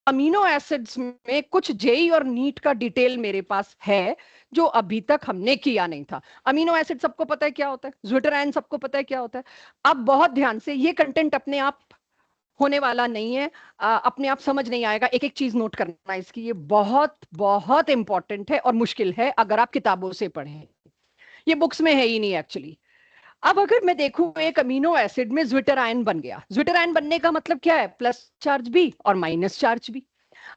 Amino acids में कुछ JEE और नीट का डिटेल मेरे पास है जो अभी तक हमने किया नहीं था। अमीनो एसिड सबको पता है क्या होता है, ज्विटरायन सबको पता है क्या होता है। अब बहुत ध्यान से, ये कंटेंट अपने आप होने वाला नहीं है, अपने आप समझ नहीं आएगा, एक एक चीज नोट करना है इसकी, ये बहुत बहुत इंपॉर्टेंट है और मुश्किल है अगर आप किताबों से पढ़ें, ये बुक्स में है ही नहीं एक्चुअली। अब अगर मैं देखूं एक अमीनो एसिड में ज्विटर आयन बन गया, ज्विटर आयन बनने का मतलब क्या है, प्लस चार्ज भी और माइनस चार्ज भी।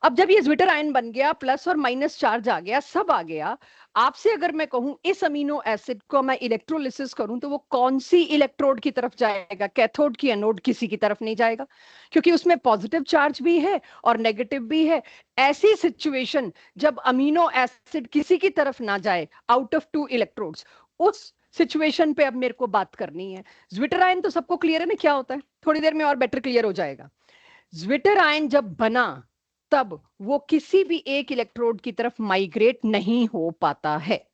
अब जब ये ज्विटर आयन बन गया, प्लस और माइनस चार्ज आ गया, सब आ गया, आपसे अगर मैं कहूं इस अमीनो एसिड को मैं इलेक्ट्रोलिसिस करूं तो वो कौन सी इलेक्ट्रोड की तरफ जाएगा, कैथोड की एनोड, किसी की तरफ नहीं जाएगा, क्योंकि उसमें पॉजिटिव चार्ज भी है और नेगेटिव भी है। ऐसी सिचुएशन जब अमीनो एसिड किसी की तरफ ना जाए, आउट ऑफ टू इलेक्ट्रोड्स, उस सिचुएशन पे अब मेरे को बात करनी है। ज्विटर आयन तो सबको क्लियर है ना क्या होता है, थोड़ी देर में और बेटर क्लियर हो जाएगा। ज्विटर आयन जब बना तब वो किसी भी एक इलेक्ट्रोड की तरफ माइग्रेट नहीं हो पाता है।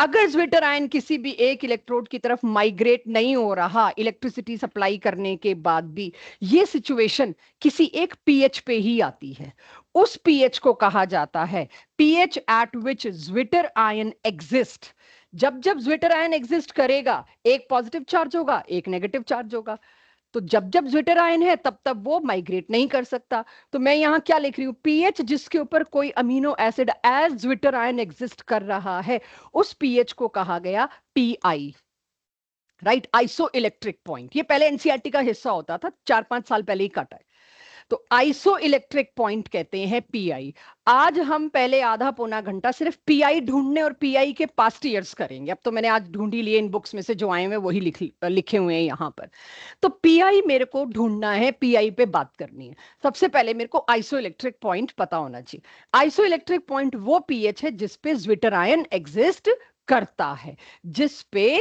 अगर ज्विटर आयन किसी भी एक इलेक्ट्रोड की तरफ माइग्रेट नहीं हो रहा इलेक्ट्रिसिटी सप्लाई करने के बाद भी, ये सिचुएशन किसी एक पीएच पे ही आती है। उस पीएच को कहा जाता है पीएच एट विच ज्विटर आयन एग्जिस्ट। जब जब ज्विटर आयन एग्जिस्ट करेगा, एक पॉजिटिव चार्ज होगा, एक नेगेटिव चार्ज होगा, तो जब जब ज्विटर आयन है तब तब वो माइग्रेट नहीं कर सकता। तो मैं यहां क्या लिख रही हूं, पीएच जिसके ऊपर कोई amino acid as zwitter ion exist कर रहा है, उस पीएच को कहा गया pI, right, isoelectric point. ये पहले एनसीईआरटी का हिस्सा होता था, 4-5 साल पहले ही काटा है। तो आइसो इलेक्ट्रिक पॉइंट कहते हैं पीआई। आज हम पहले आधा पौना घंटा सिर्फ पीआई ढूंढने और पीआई के पास्ट ईयर्स करेंगे। अब तो मैंने आज ढूंढी लिए, इन बुक्स में से जो आए हुए वही लिखे हुए हैं यहाँ पर। तो पीआई मेरे को ढूंढना है, पीआई पे बात करनी है। सबसे पहले मेरे को आइसो इलेक्ट्रिक पॉइंट पता होना चाहिए। आइसो इलेक्ट्रिक पॉइंट वो पीएच है जिसपे ज्विटर आयन एग्जिस्ट करता है, जिसपे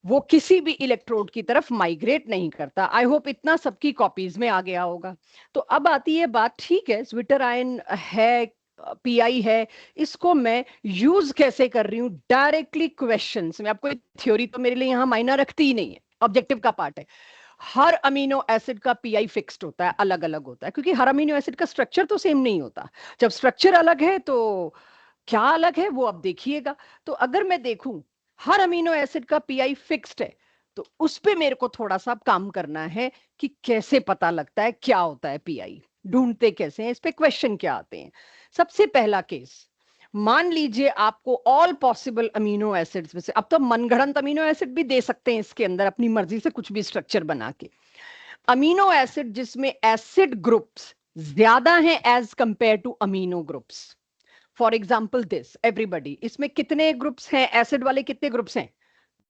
वो किसी भी इलेक्ट्रोड की तरफ माइग्रेट नहीं करता। आई होप इतना सबकी कॉपीज में आ गया होगा। तो अब आती है बात, ठीक है ज्विटर आयन है, पीआई है, इसको मैं यूज कैसे कर रही हूँ डायरेक्टली क्वेश्चंस में। आपको थ्योरी तो मेरे लिए यहाँ मायना रखती ही नहीं है, ऑब्जेक्टिव का पार्ट है। हर अमीनो एसिड का पीआई फिक्स्ड होता है, अलग अलग होता है, क्योंकि हर अमीनो एसिड का स्ट्रक्चर तो सेम नहीं होता। जब स्ट्रक्चर अलग है तो क्या अलग है वो अब देखिएगा। तो अगर मैं देखूं हर अमीनो एसिड का पीआई फिक्स्ड है, तो उस पे मेरे को थोड़ा सा काम करना है कि कैसे पता लगता है क्या होता है पीआई, ढूंढते कैसे हैं, इस पे क्वेश्चन क्या आते हैं। सबसे पहला केस, मान लीजिए आपको ऑल पॉसिबल अमीनो एसिड्स में से, अब तो मनगढ़ंत अमीनो एसिड भी दे सकते हैं इसके अंदर अपनी मर्जी से कुछ भी स्ट्रक्चर बना के, अमीनो एसिड जिसमें एसिड ग्रुप्स ज्यादा हैं as compare to amino groups. For example this everybody, इसमें कितने ग्रुप्स हैं एसिड वाले, कितने ग्रुप्स हैं,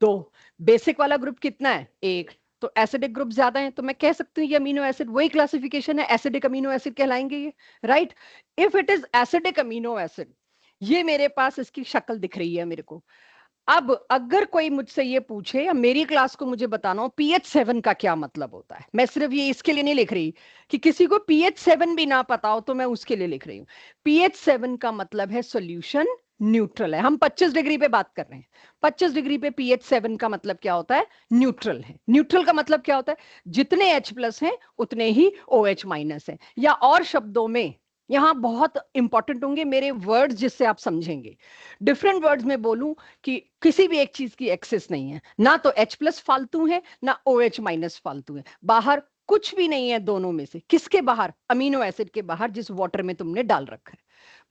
दो। बेसिक वाला ग्रुप कितना है, एक। तो एसिडिक ग्रुप ज्यादा है, तो मैं कह सकती हूँ ये अमीनो एसिड, वही क्लासिफिकेशन है, एसिडिक अमीनो एसिड कहलाएंगे ये, right. If it is acidic amino acid, ये मेरे पास इसकी शक्ल दिख रही है मेरे को। अब अगर कोई मुझसे ये पूछे या मेरी क्लास को मुझे बताना हो pH 7 का क्या मतलब होता है, मैं सिर्फ ये इसके लिए नहीं लिख रही कि किसी को pH 7 भी ना पता हो, तो मैं उसके लिए लिख रही हूँ। pH 7 का मतलब है सॉल्यूशन न्यूट्रल है। हम 25 डिग्री पे बात कर रहे हैं, 25 डिग्री पे pH 7 का मतलब क्या होता है, न्यूट्रल है। न्यूट्रल का मतलब क्या होता है, जितने H+ हैं उतने ही OH- है। या और शब्दों में, यहां बहुत इंपॉर्टेंट होंगे मेरे वर्ड्स जिससे आप समझेंगे। डिफरेंट वर्ड्स में बोलूं कि किसी भी एक चीज की एक्सेस नहीं है, ना तो H+ फालतू है ना OH- फालतू है, बाहर कुछ भी नहीं है दोनों में से। किसके बाहर, अमीनो एसिड के बाहर जिस वाटर में तुमने डाल रखा है,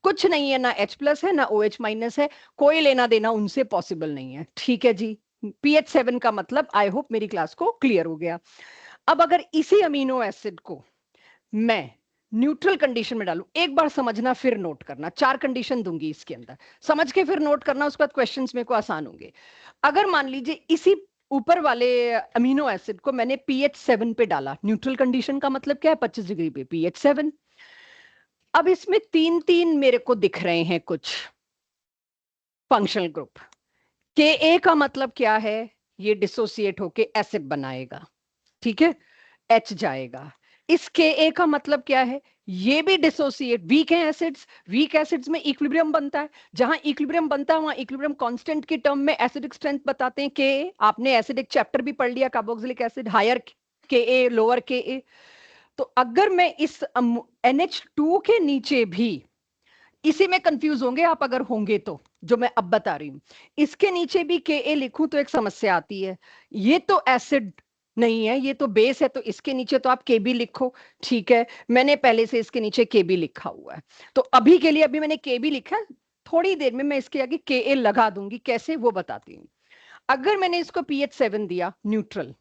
कुछ नहीं है, ना H+ है ना OH- है, कोई लेना देना उनसे पॉसिबल नहीं है, ठीक है जी। pH 7 का मतलब आई होप मेरी क्लास को क्लियर हो गया। अब अगर इसी अमीनो एसिड को मैं न्यूट्रल कंडीशन में डालूं, एक बार समझना फिर नोट करना, 4 कंडीशन दूंगी इसके अंदर, समझ के फिर नोट करना, उसके बाद क्वेश्चंस मेरे को आसान होंगे। अगर मान लीजिए इसी ऊपर वाले अमीनो एसिड को मैंने pH 7 पे डाला, न्यूट्रल कंडीशन का मतलब क्या है, 25 डिग्री पे pH 7। अब इसमें 3-3 मेरे को दिख रहे हैं कुछ फंक्शनल ग्रुप। Ka का मतलब क्या है, ये डिसोसिएट होके एसिड बनाएगा, ठीक है, H जाएगा। इस Ka का मतलब क्या है, ये भी डिसोसिएट, वीक है एसिड्स, वीक एसिड्स में इक्विलिब्रियम बनता है, जहां इक्विलिब्रियम बनता है वहां इक्विलिब्रियम कांस्टेंट की टर्म में एसिडिक स्ट्रेंथ बताते हैं Ka। आपने एसिडिक चैप्टर भी पढ़ लिया, carboxylic acid, higher Ka lower Ka। तो अगर मैं इस NH2 के नीचे भी, इसी में कंफ्यूज होंगे आप अगर होंगे तो, जो मैं अब बता रही हूं, इसके नीचे भी Ka लिखूं तो एक समस्या आती है। ये तो एसिड नहीं है, ये तो बेस है, तो इसके नीचे तो आप Kb लिखो। ठीक है, मैंने पहले से इसके नीचे Kb लिखा हुआ है, तो अभी के लिए अभी मैंने Kb लिखा है। थोड़ी देर में मैं इसके आगे Ka लगा दूंगी, कैसे वो बताती हूँ। अगर मैंने इसको pH 7 दिया, न्यूट्रल,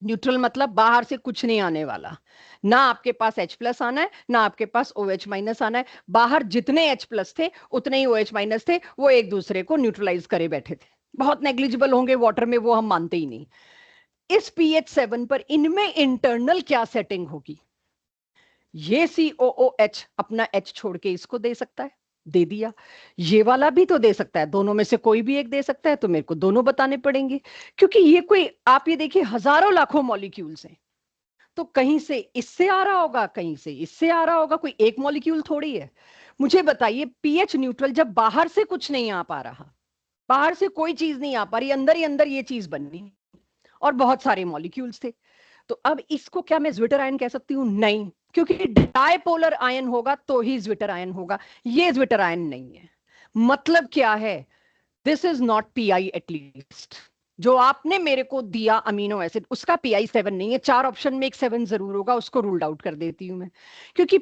न्यूट्रल मतलब बाहर से कुछ नहीं आने वाला, ना आपके पास H+ आना है, ना आपके पास OH- आना है। बाहर जितने H+ थे उतने ही OH- थे, वो एक दूसरे को न्यूट्रलाइज करे बैठे थे। बहुत नेग्लिजिबल होंगे वाटर में, वो हम मानते ही नहीं। इस pH 7 पर इनमें इंटरनल क्या सेटिंग होगी? ये COOH अपना H छोड़ के इसको दे सकता है, दे दिया। ये वाला भी तो दे सकता है, दोनों में से कोई भी एक दे सकता है, तो मेरे को दोनों बताने पड़ेंगे, क्योंकि ये कोई, आप ये देखिए, हजारों लाखों मॉलिक्यूल्स हैं। तो कहीं से इससे आ रहा होगा, कहीं से इससे आ रहा होगा, कोई एक मॉलिक्यूल थोड़ी है। मुझे बताइए, पीएच न्यूट्रल जब बाहर से कुछ नहीं आ पा रहा, बाहर से कोई चीज नहीं आ पा रही, अंदर ही अंदर ये चीज बननी, और बहुत सारे मॉलिक्यूल्स थे, तो अब इसको क्या मैं ज्विटर आयन कह सकती हूँ? नहीं, क्योंकि डायपोलर आयन होगा तो ही ज्विटर आयन होगा, ये ज्विटर आयन नहीं है। मतलब क्या है? This is not pi at least. जो आपने मेरे को दिया अमीनो एसिड, उसका PI 7 नहीं है। 4 ऑप्शन में एक 7 जरूर होगा, उसको रूल्ड आउट कर देती हूं मैं, क्योंकि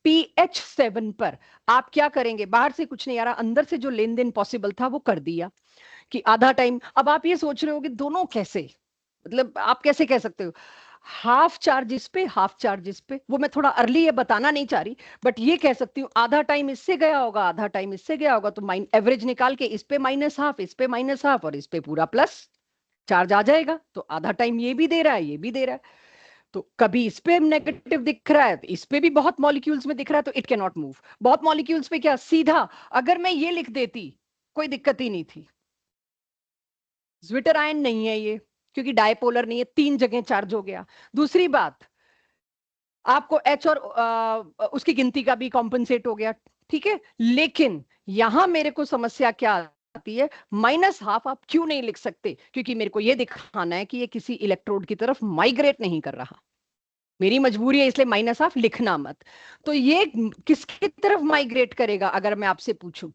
pH 7 पर आप क्या करेंगे? बाहर से कुछ नहीं आ रहा, अंदर से जो लेन देन पॉसिबल था वो कर दिया कि आधा टाइम। अब आप ये सोच रहे हो कि दोनों कैसे, मतलब आप कैसे कह सकते हो हाफ चार्ज इस पे, हाफ चार्ज इस पे? वो मैं थोड़ा अर्ली ये बताना नहीं चाह रही, बट ये कह सकती हूँ आधा टाइम इससे गया होगा, आधा टाइम इससे गया होगा, तो एवरेज निकाल के इस पे -½ इस पे -½ और इस पे पूरा प्लस चार्ज आ जाएगा। तो आधा टाइम ये भी दे रहा है, ये भी दे रहा है। तो कभी इस पे नेगेटिव दिख रहा है, तो इस पे भी बहुत मॉलिक्यूल्स में दिख रहा है, तो इट कैन नॉट मूव। बहुत मॉलिक्यूल्स पे क्या, सीधा अगर मैं ये लिख देती कोई दिक्कत ही नहीं थी। ज्विटर आयन नहीं है ये, क्योंकि डायपोलर नहीं है, 3 जगह चार्ज हो गया। दूसरी बात, आपको H और उसकी गिनती का भी कॉम्पनसेट हो गया, ठीक है। लेकिन यहां मेरे को समस्या क्या आती है? -½ आप क्यों नहीं लिख सकते? क्योंकि मेरे को यह दिखाना है कि ये किसी इलेक्ट्रोड की तरफ माइग्रेट नहीं कर रहा, मेरी मजबूरी है, इसलिए -½ लिखना मत। तो ये किसकी तरफ माइग्रेट करेगा अगर मैं आपसे पूछूं?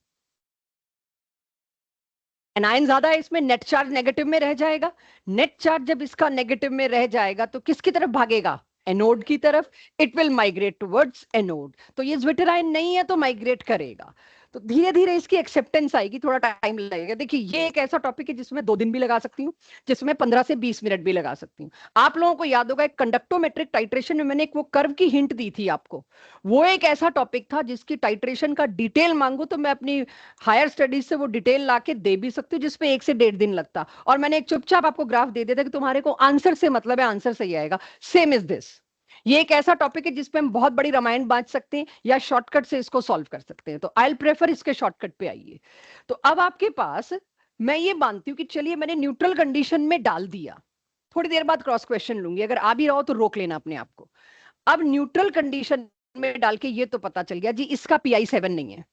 एनायन ज्यादा है इसमें, नेट चार्ज नेगेटिव में रह जाएगा। नेट चार्ज जब इसका नेगेटिव में रह जाएगा तो किसकी तरफ भागेगा? एनोड की तरफ। It will migrate towards anode. तो ये ज्विटर आयन नहीं है तो माइग्रेट करेगा। तो धीरे धीरे इसकी एक्सेप्टेंस आएगी, थोड़ा टाइम लगेगा। देखिए, ये एक ऐसा टॉपिक है जिसमें 2 दिन भी लगा सकती हूँ, जिसमें 15 से 20 मिनट भी लगा सकती हूँ। आप लोगों को याद होगा, एक कंडक्टोमेट्रिक टाइट्रेशन में मैंने एक वो कर्व की हिंट दी थी आपको। वो एक ऐसा टॉपिक था जिसकी टाइट्रेशन का डिटेल मांगू तो मैं अपनी हायर स्टडीज से वो डिटेल लाके दे भी सकती हूँ, जिसमें 1 से 1.5 दिन लगता, और मैंने एक चुपचाप आपको ग्राफ दे दिया था कि तुम्हारे को आंसर से मतलब है, आंसर सही आएगा। Same is this. ये एक ऐसा टॉपिक है जिसपे हम बहुत बड़ी रामायण बांट सकते हैं, या शॉर्टकट से इसको सॉल्व कर सकते हैं। तो आई प्रेफर इसके शॉर्टकट पे आइए। तो अब आपके पास, मैं ये मानती हूँ कि चलिए मैंने न्यूट्रल कंडीशन में डाल दिया, थोड़ी देर बाद क्रॉस क्वेश्चन लूंगी, अगर आ भी रहो तो रोक लेना अपने आप को। अब न्यूट्रल कंडीशन में डाल के ये तो पता चल गया जी इसका PI 7 नहीं है।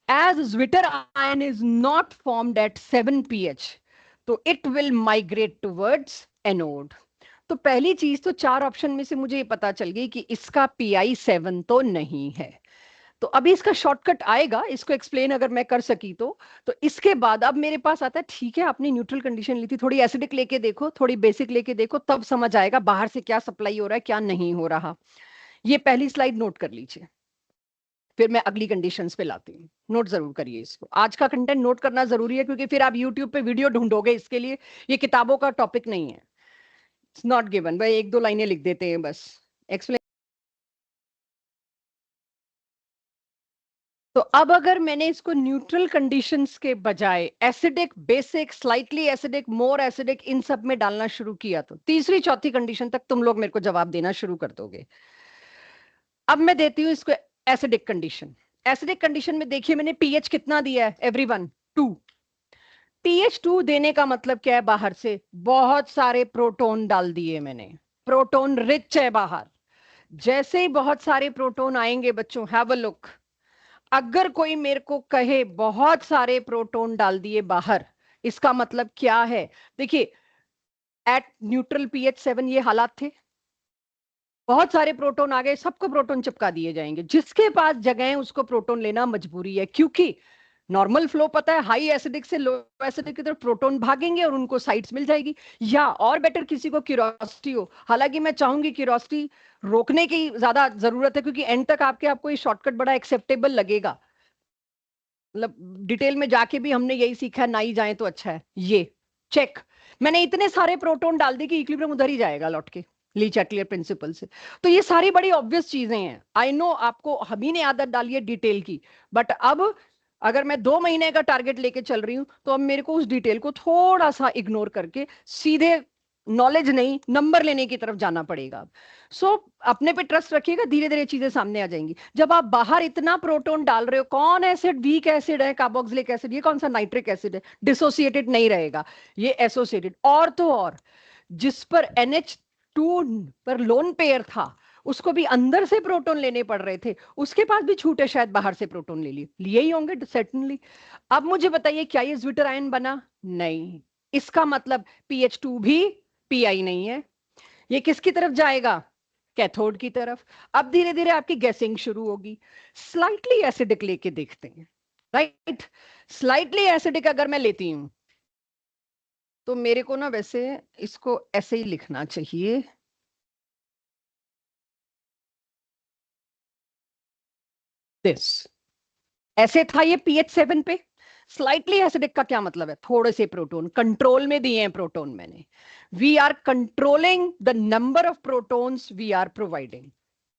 As Zwitter ion is not formed at 7 pH, तो it will migrate towards anode. तो पहली चीज तो 4 ऑप्शन में से मुझे ये पता चल गई कि इसका PI 7 तो नहीं है। तो अभी इसका शॉर्टकट आएगा, इसको एक्सप्लेन अगर मैं कर सकी तो इसके बाद अब मेरे पास आता है, ठीक है आपने न्यूट्रल कंडीशन ली थी, थोड़ी एसिडिक लेके देखो, थोड़ी बेसिक लेके देखो, तब समझ आएगा बाहर से क्या सप्लाई हो रहा है, क्या नहीं हो रहा। ये पहली स्लाइड नोट कर लीजिए, फिर मैं अगली कंडीशंस पे लाती हूँ। नोट जरूर करिए इसको, आज का कंटेंट नोट करना जरूरी है, क्योंकि फिर आप यूट्यूब पे वीडियो ढूंढोगे इसके लिए। ये किताबों का टॉपिक नहीं है, इट्स नॉट गिवन। भाई 1-2 लाइनें लिख देते हैं बस, एक्सप्लेन। तो अब अगर मैंने इसको न्यूट्रल कंडीशंस के बजाय acidic, basic, slightly acidic, more acidic, इन सब में डालना शुरू किया, तो तीसरी चौथी कंडीशन तक तुम लोग मेरे को जवाब देना शुरू कर दोगे। अब मैं देती हूँ इसको एसिडिक कंडीशन। एसिडिक कंडीशन में देखिए मैंने पीएच कितना दिया है एवरीवन? 2। pH 2 देने का मतलब क्या है? बाहर से बहुत सारे प्रोटॉन डाल दिए मैंने, प्रोटॉन रिच है बाहर। जैसे ही बहुत सारे प्रोटॉन आएंगे बच्चों, हैव अ लुक, अगर कोई मेरे को कहे बहुत सारे प्रोटॉन डाल दिए बाहर, इसका मतलब क्या है? देखिए, एट न्यूट्रल pH 7 ये हालात थे, बहुत सारे प्रोटॉन आ गए, सबको प्रोटॉन चिपका दिए जाएंगे, जिसके पास जगह है उसको प्रोटॉन लेना मजबूरी है, क्योंकि नॉर्मल फ्लो पता है, हाई एसिडिक से लो एसिडिक की तरफ प्रोटॉन भागेंगे और उनको साइड्स मिल जाएगी। या और बेटर किसी को क्यूरियोसिटी हो, हालांकि मैं चाहूंगी क्यूरियोसिटी रोकने की ज्यादा जरूरत है, क्योंकि एंड तक आपको ये शॉर्टकट बड़ा एक्सेप्टेबल लगेगा, मतलब डिटेल में जाके भी हमने यही सीखा, ना ही जाए तो अच्छा है। ये चेक, मैंने इतने सारे प्रोटॉन डाल दी कि इक्विलिब्रियम उधर ही जाएगा लौट के, ली चैटलियर प्रिंसिपल से। तो ये सारी बड़ी ऑब्वियस चीजें हैं, आई नो आपको हम ही ने आदत डाली है डिटेल की, बट अब अगर मैं 2 महीने का टारगेट लेके चल रही हूं तो अब मेरे को उस डिटेल को थोड़ा सा इग्नोर करके सीधे नॉलेज नहीं नंबर लेने की तरफ जाना पड़ेगा। सो अपने पे ट्रस्ट रखिएगा, धीरे धीरे चीजें सामने आ जाएंगी। जब आप बाहर इतना प्रोटॉन डाल रहे हो, कौन एसिड वीक एसिड है, कार्बोक्सिलिक एसिड, ये कौन सा नाइट्रिक एसिड है, डिसोसिएटेड नहीं रहेगा, ये एसोसिएटेड। और तो और जिस पर NH2 पर लोन पेयर था, उसको भी अंदर से प्रोटॉन लेने पड़ रहे थे, उसके पास भी छूटे, शायद बाहर से प्रोटॉन ले लिए ही होंगे सर्टेनली। अब मुझे बताइए, क्या ये ज्विटर आयन बना? नहीं। इसका मतलब PH2 भी PI नहीं है, ये किसकी तरफ जाएगा? कैथोड की तरफ। अब धीरे धीरे आपकी गैसिंग शुरू होगी, स्लाइटली एसिडिक लेके देखते हैं, राइट। स्लाइटली एसिडिक अगर मैं लेती हूं तो मेरे को ना वैसे इसको ऐसे ही लिखना चाहिए, दिस, ऐसे था ये pH 7 पे। स्लाइटली एसिडिक का क्या मतलब है? थोड़े से प्रोटॉन कंट्रोल में दिए हैं, प्रोटॉन मैंने, we are controlling the number of protons we are providing.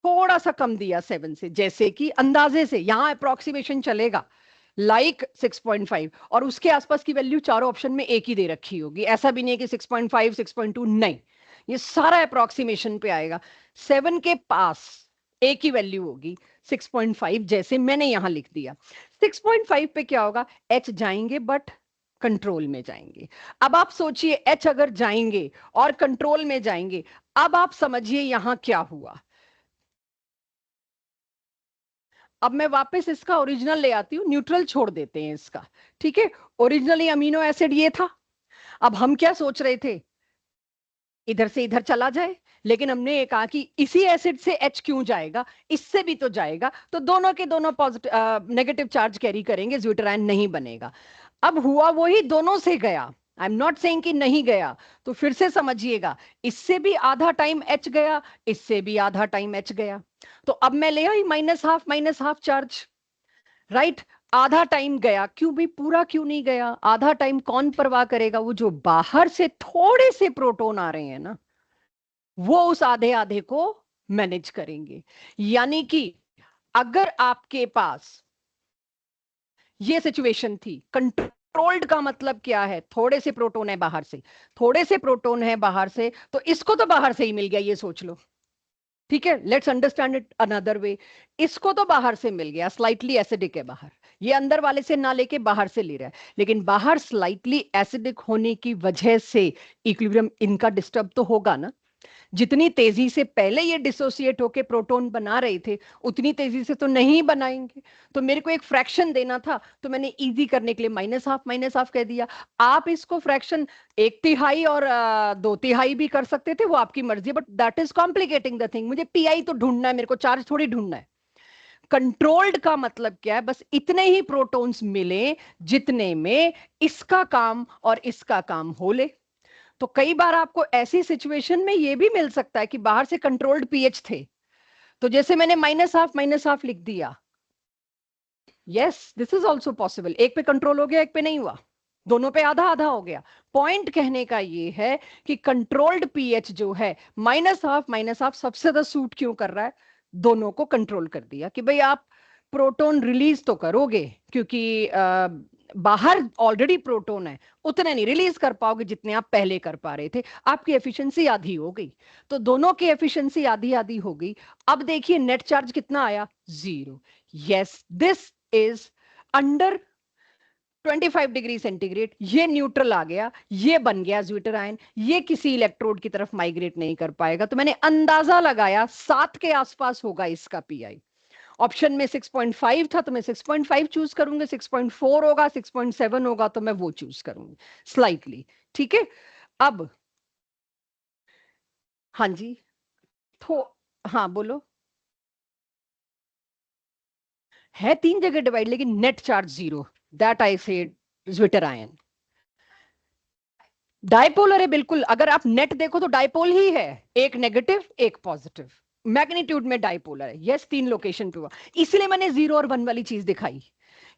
थोड़ा सा कम दिया 7 से, जैसे कि अंदाजे से यहां अप्रोक्सीमेशन चलेगा, लाइक 6.5, और उसके आसपास की वैल्यू चारों ऑप्शन में एक ही दे रखी होगी, ऐसा भी नहीं है कि 6.5 6.2, नहीं, ये सारा अप्रोक्सीमेशन पे आएगा। 7 के पास एक ही वैल्यू होगी, 6.5, जैसे मैंने यहां लिख दिया। 6.5 पे क्या होगा? H जाएंगे बट कंट्रोल में जाएंगे। अब आप सोचिए, H अगर जाएंगे और कंट्रोल में जाएंगे, अब आप समझिए यहां क्या हुआ। अब मैं वापस इसका ओरिजिनल ले आती हूँ, न्यूट्रल छोड़ देते हैं इसका, ठीक है। ओरिजिनली अमीनो एसिड ये था, अब हम क्या सोच रहे थे, इधर से इधर चला जाए, लेकिन हमने ये कहा कि इसी एसिड से H क्यों जाएगा, इससे भी तो जाएगा, तो दोनों के दोनों पॉजिटिव नेगेटिव चार्ज कैरी करेंगे, ज्यूटरायन नहीं बनेगा। अब हुआ वही, दोनों से गया, आई एम नॉट सेइंग कि नहीं गया, तो फिर से समझिएगा, इससे भी आधा टाइम H गया, इससे भी आधा टाइम H गया, तो अब मैं ले आई माइनस हाफ चार्ज, राइट। आधा टाइम गया, क्यों भी पूरा क्यों नहीं गया? आधा टाइम कौन परवाह करेगा? वो जो बाहर से थोड़े से प्रोटॉन आ रहे हैं ना, वो उस आधे आधे को मैनेज करेंगे। यानी कि अगर आपके पास ये सिचुएशन थी, कंट्रोल्ड का मतलब क्या है? थोड़े से प्रोटॉन है बाहर से, थोड़े से प्रोटॉन है बाहर से, तो इसको तो बाहर से ही मिल गया, ये सोच लो, ठीक है। Let's understand it another way, इसको तो बाहर से मिल गया, स्लाइटली एसिडिक है बाहर, ये अंदर वाले से ना लेके बाहर से ले रहा है, लेकिन बाहर स्लाइटली एसिडिक होने की वजह से इक्विलिब्रियम इनका डिस्टर्ब तो होगा ना। जितनी तेजी से पहले ये डिसोसिएट होके प्रोटॉन बना रहे थे, उतनी तेजी से तो नहीं बनाएंगे। तो मेरे को एक फ्रैक्शन देना था, तो मैंने इजी करने के लिए माइनस हाफ कह दिया। आप इसको फ्रैक्शन 1/3 और 2/3 भी कर सकते थे, वो आपकी मर्जी है, but that is complicating the thing. मुझे PI तो ढूंढना है, मेरे को चार्ज थोड़ी ढूंढना है। कंट्रोल्ड का मतलब क्या है? बस इतने ही प्रोटॉन्स मिले जितने में इसका काम और इसका काम हो ले। तो कई बार आपको ऐसी सिचुएशन में ये भी मिल सकता है कि बाहर से कंट्रोल्ड पीएच थे, तो जैसे मैंने माइनस हाफ लिख दिया, yes this is also possible, एक पे कंट्रोल हो गया, एक पे नहीं हुआ, दोनों पे आधा आधा हो गया। पॉइंट कहने का ये है कि कंट्रोल्ड पीएच जो है, माइनस हाफ सबसे ज्यादा सूट क्यों कर रहा है? दोनों को कंट्रोल कर दिया कि भाई आप प्रोटॉन रिलीज तो करोगे, क्योंकि बाहर ऑलरेडी प्रोटॉन है, उतने नहीं रिलीज कर पाओगे जितने आप पहले कर पा रहे थे, आपकी एफिशिएंसी आधी हो गई। तो दोनों की एफिशिएंसी आधी आधी हो गई। अब देखिए नेट चार्ज कितना आया? 0। Yes this is under 25 degree centigrade, ये न्यूट्रल आ गया, ये बन गया ज्विटर आयन, ये किसी इलेक्ट्रोड की तरफ माइग्रेट नहीं कर पाएगा। तो मैंने अंदाजा लगाया 7 के आसपास होगा इसका PI। ऑप्शन में 6.5 था, तो मैं 6.5 चूज करूंगी, 6.4 होगा, 6.7 होगा, तो मैं वो चूज करूंगी स्लाइटली, ठीक है। अब हाँ जी, थो हाँ बोलो। है 3 जगह डिवाइड, लेकिन net charge 0, that I said zwitter ion. Dipolar है बिल्कुल, अगर आप नेट देखो तो डायपोल ही है, एक नेगेटिव एक पॉजिटिव, मैग्नीट्यूड में डायपोलर है। यस, 3 लोकेशन पे हुआ, इसलिए मैंने 0 और 1 वाली चीज दिखाई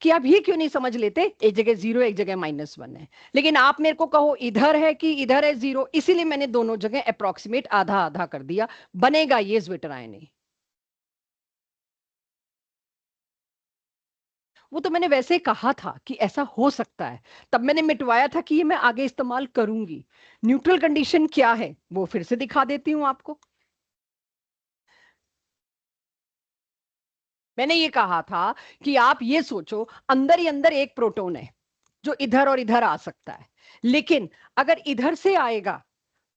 कि आप ये क्यों नहीं समझ लेते, एक जगह 0 एक जगह -1 है। लेकिन आप मेरे को कहो इधर है कि इधर है 0, इसीलिए मैंने दोनों जगह अप्रोक्सीमेट आधा आधा कर दिया, बनेगा ये ज्विटर आयन ही। वो तो मैंने वैसे कहा था कि ऐसा हो सकता है, तब मैंने मिटवाया था कि ये मैं आगे इस्तेमाल करूंगी। न्यूट्रल कंडीशन क्या है वो फिर से दिखा देती हूं आपको। मैंने ये कहा था कि आप ये सोचो, अंदर ही अंदर एक प्रोटॉन है जो इधर और इधर आ सकता है, लेकिन अगर इधर से आएगा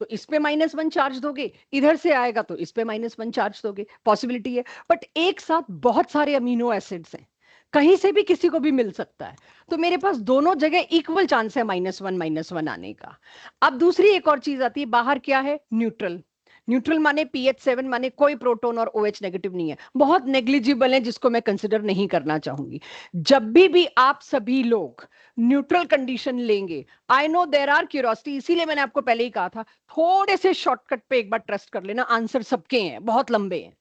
तो इस पे -1 चार्ज दोगे, इधर से आएगा तो इस पे -1 चार्ज दोगे, पॉसिबिलिटी है। बट एक साथ बहुत सारे अमीनो एसिड्स हैं, कहीं से भी किसी को भी मिल सकता है, तो मेरे पास दोनों जगह इक्वल चांस है -1 आने का। अब दूसरी एक और चीज आती है, बाहर क्या है, न्यूट्रल। न्यूट्रल माने pH 7, माने कोई प्रोटॉन और OH नेगेटिव नहीं है, बहुत नेग्लिजिबल है, जिसको मैं कंसिडर नहीं करना चाहूंगी। जब भी आप सभी लोग न्यूट्रल कंडीशन लेंगे, I know there are curiosity, इसीलिए मैंने आपको पहले ही कहा था थोड़े से शॉर्टकट पे एक बार ट्रस्ट कर लेना, आंसर सबके हैं, बहुत लंबे हैं।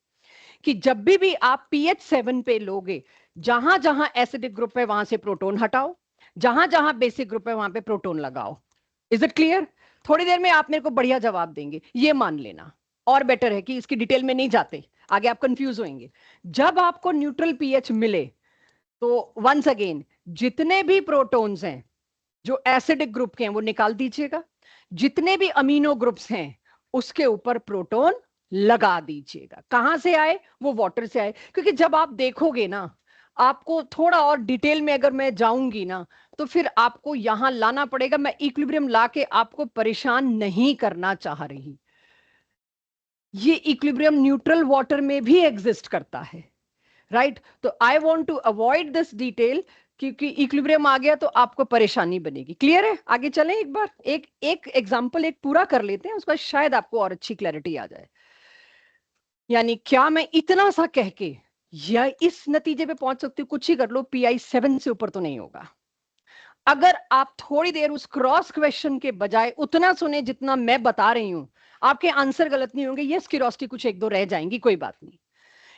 कि जब भी आप pH 7 पे लोगे, जहां जहां एसिडिक ग्रुप है वहां से प्रोटॉन हटाओ, जहां जहां बेसिक ग्रुप है वहां पे प्रोटॉन लगाओ। Is it clear? थोड़ी देर में आप मेरे को बढ़िया जवाब देंगे, ये मान लेना। और बेटर है कि इसकी डिटेल में नहीं जाते, आगे आप कंफ्यूज होंगे। जब आपको न्यूट्रल पीएच मिले तो वंस अगेन जितने भी प्रोटॉन्स हैं जो एसिडिक ग्रुप के हैं वो निकाल दीजिएगा, जितने भी अमीनो ग्रुप्स हैं उसके ऊपर प्रोटॉन लगा दीजिएगा। कहां से आए? वो वाटर से आए, क्योंकि जब आप देखोगे ना, आपको थोड़ा और डिटेल में अगर मैं जाऊंगी ना, तो फिर आपको यहां लाना पड़ेगा। मैं इक्विलिब्रियम लाके आपको परेशान नहीं करना चाह रही। ये इक्विलिब्रियम न्यूट्रल वाटर में भी एग्जिस्ट करता है, राइट? तो I want to avoid this detail, क्योंकि इक्विलिब्रियम आ गया तो आपको परेशानी बनेगी। क्लियर है? आगे चलें, एक बार एक एक एग्जांपल एक पूरा कर लेते हैं, उसका शायद आपको और अच्छी क्लैरिटी आ जाए। यानी क्या मैं इतना सा कह के या इस नतीजे पे पहुंच सकती हूँ, कुछ ही कर लो, PI 7 से ऊपर तो नहीं होगा। अगर आप थोड़ी देर उस क्रॉस क्वेश्चन के बजाय उतना सुने जितना मैं बता रही हूं, आपके आंसर गलत नहीं होंगे। यस, क्यूरियोसिटी कुछ एक दो रह जाएंगी, कोई बात नहीं।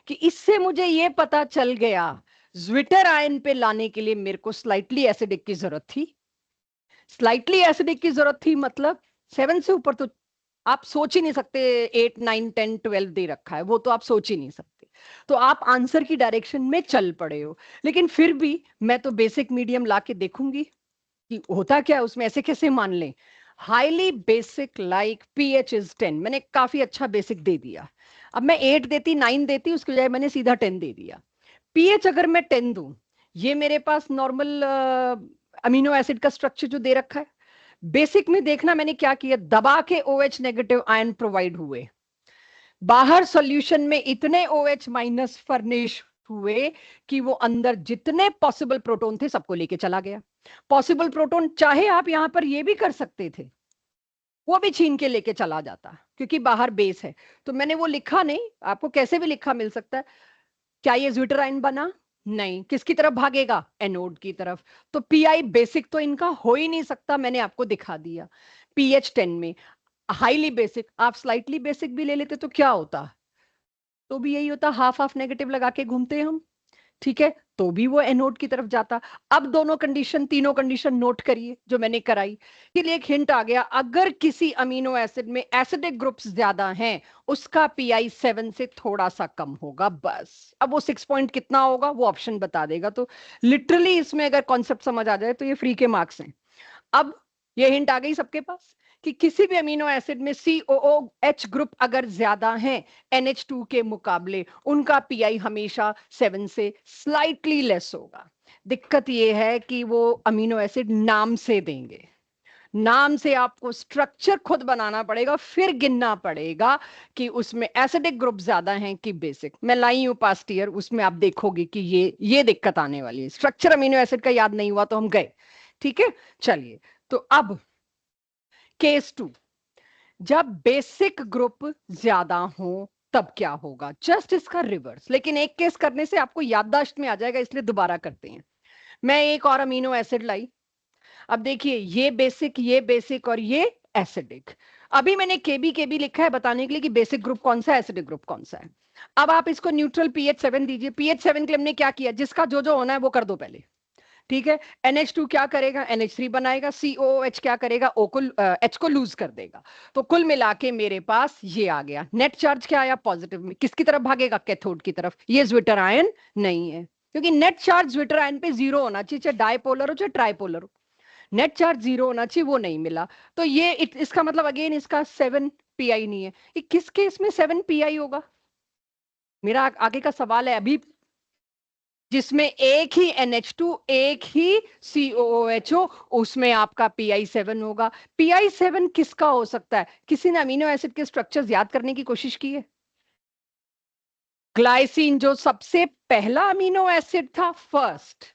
कि इससे मुझे ये पता चल गया, ज्विटर आयन पे लाने के लिए मेरे को स्लाइटली एसिडिक की जरूरत थी। स्लाइटली एसिडिक की जरूरत थी मतलब 7 से ऊपर तो आप सोच ही नहीं सकते। 8 9 10 12 दे रखा है, वो तो आप सोच ही नहीं सकते। तो आप आंसर की डायरेक्शन में चल पड़े हो। लेकिन फिर भी मैं तो बेसिक मीडियम ला के देखूंगी कि होता क्या है उसमें, ऐसे कैसे मान लें। हाईली बेसिक लाइक pH 10, मैंने काफी अच्छा बेसिक दे दिया। अब मैं 8 देती 9 देती, उसके बजाय मैंने सीधा 10 दे दिया। पीएच अगर मैं 10 दूं, ये मेरे पास नॉर्मल अमीनो एसिड का स्ट्रक्चर जो दे रखा है। बेसिक में देखना मैंने क्या किया, दबा के OH नेगेटिव आयन प्रोवाइड हुए, बाहर सॉल्यूशन में इतने OH- फर्निश हुए कि वो अंदर जितने पॉसिबल प्रोटॉन थे सबको लेके चला गया। पॉसिबल प्रोटॉन चाहे आप यहां पर ये भी कर सकते थे, वो भी छीन के लेके चला जाता, क्योंकि बाहर बेस है। तो मैंने वो लिखा नहीं, आपको कैसे भी लिखा मिल सकता है। क्या ये ज्विटराइन बना? नहीं। किसकी तरफ भागेगा? एनोड की तरफ। तो पीआई बेसिक तो इनका हो ही नहीं सकता, मैंने आपको दिखा दिया। pH 10 में हाईली बेसिक, आप स्लाइटली बेसिक भी ले लेते तो क्या होता? तो भी यही होता, हाफ हाफ नेगेटिव लगा के घूमते हम, ठीक है, तो भी वो एनोड की तरफ जाता। अब दोनों कंडीशन, तीनों कंडीशन नोट करिए जो मैंने कराई। के लिए एक हिंट आ गया, अगर किसी अमीनो एसिड में एसिडिक ग्रुप्स ज्यादा हैं, उसका PI 7 से थोड़ा सा कम होगा बस। अब वो 6 पॉइंट कितना होगा वो ऑप्शन बता देगा। तो लिटरली इसमें अगर कॉन्सेप्ट समझ आ जाए तो ये फ्री के मार्क्स हैं। अब ये हिंट आ गई सबके पास कि किसी भी अमीनो एसिड में COOH ग्रुप अगर ज्यादा है NH2 के मुकाबले, उनका पीआई हमेशा 7 से स्लाइटली लेस होगा। दिक्कत ये है कि वो अमीनो एसिड नाम से देंगे, नाम से आपको स्ट्रक्चर खुद बनाना पड़ेगा, फिर गिनना पड़ेगा कि उसमें एसिडिक ग्रुप ज्यादा हैं कि बेसिक। मैं लाई हूं पास्ट ईयर, उसमें आप देखोगे कि ये दिक्कत आने वाली है। स्ट्रक्चर अमीनो एसिड का याद नहीं हुआ तो हम गए, ठीक है। चलिए, तो अब केस 2, जब बेसिक ग्रुप ज्यादा हो तब क्या होगा, जस्ट इसका रिवर्स। लेकिन एक केस करने से आपको याददाश्त में आ जाएगा, इसलिए दोबारा करते हैं। मैं एक और अमीनो एसिड लाई। अब देखिए, ये बेसिक और ये एसिडिक। अभी मैंने केबी केबी लिखा है बताने के लिए कि बेसिक ग्रुप कौन सा है, एसिडिक ग्रुप कौन सा है। अब आप इसको न्यूट्रल pH7 दीजिए। pH7 के लिए हमने क्या किया, जिसका जो जो होना है वो कर दो पहले, ठीक है। NH2 क्या करेगा, NH3 बनाएगा। COOH क्या करेगा, O को H को लूज कर देगा। तो कुल मिला के मेरे पास ये आ गया। नेट चार्ज क्या आया, पॉजिटिव में। किसकी तरफ भागेगा, कैथोड की तरफ। ये ज्विटर आयन नहीं है, क्योंकि नेट चार्ज ज्विटर आयन पे 0 होना चाहिए, चाहे डायपोलर हो चाहे ट्राइपोलर हो। नेट चार्ज 0 होना चाहिए, वो नहीं मिला। तो ये इसका मतलब अगेन इसका 7 PI नहीं है। ये किस केस में 7 PI होगा, मेरा आगे का सवाल है अभी। जिसमें एक ही NH2 एक ही COOH हो, उसमें आपका PI7 होगा। PI7 किसका हो सकता है, किसी ने अमीनो एसिड के स्ट्रक्चर्स याद करने की कोशिश की है। ग्लाइसिन, जो सबसे पहला अमीनो एसिड था, फर्स्ट,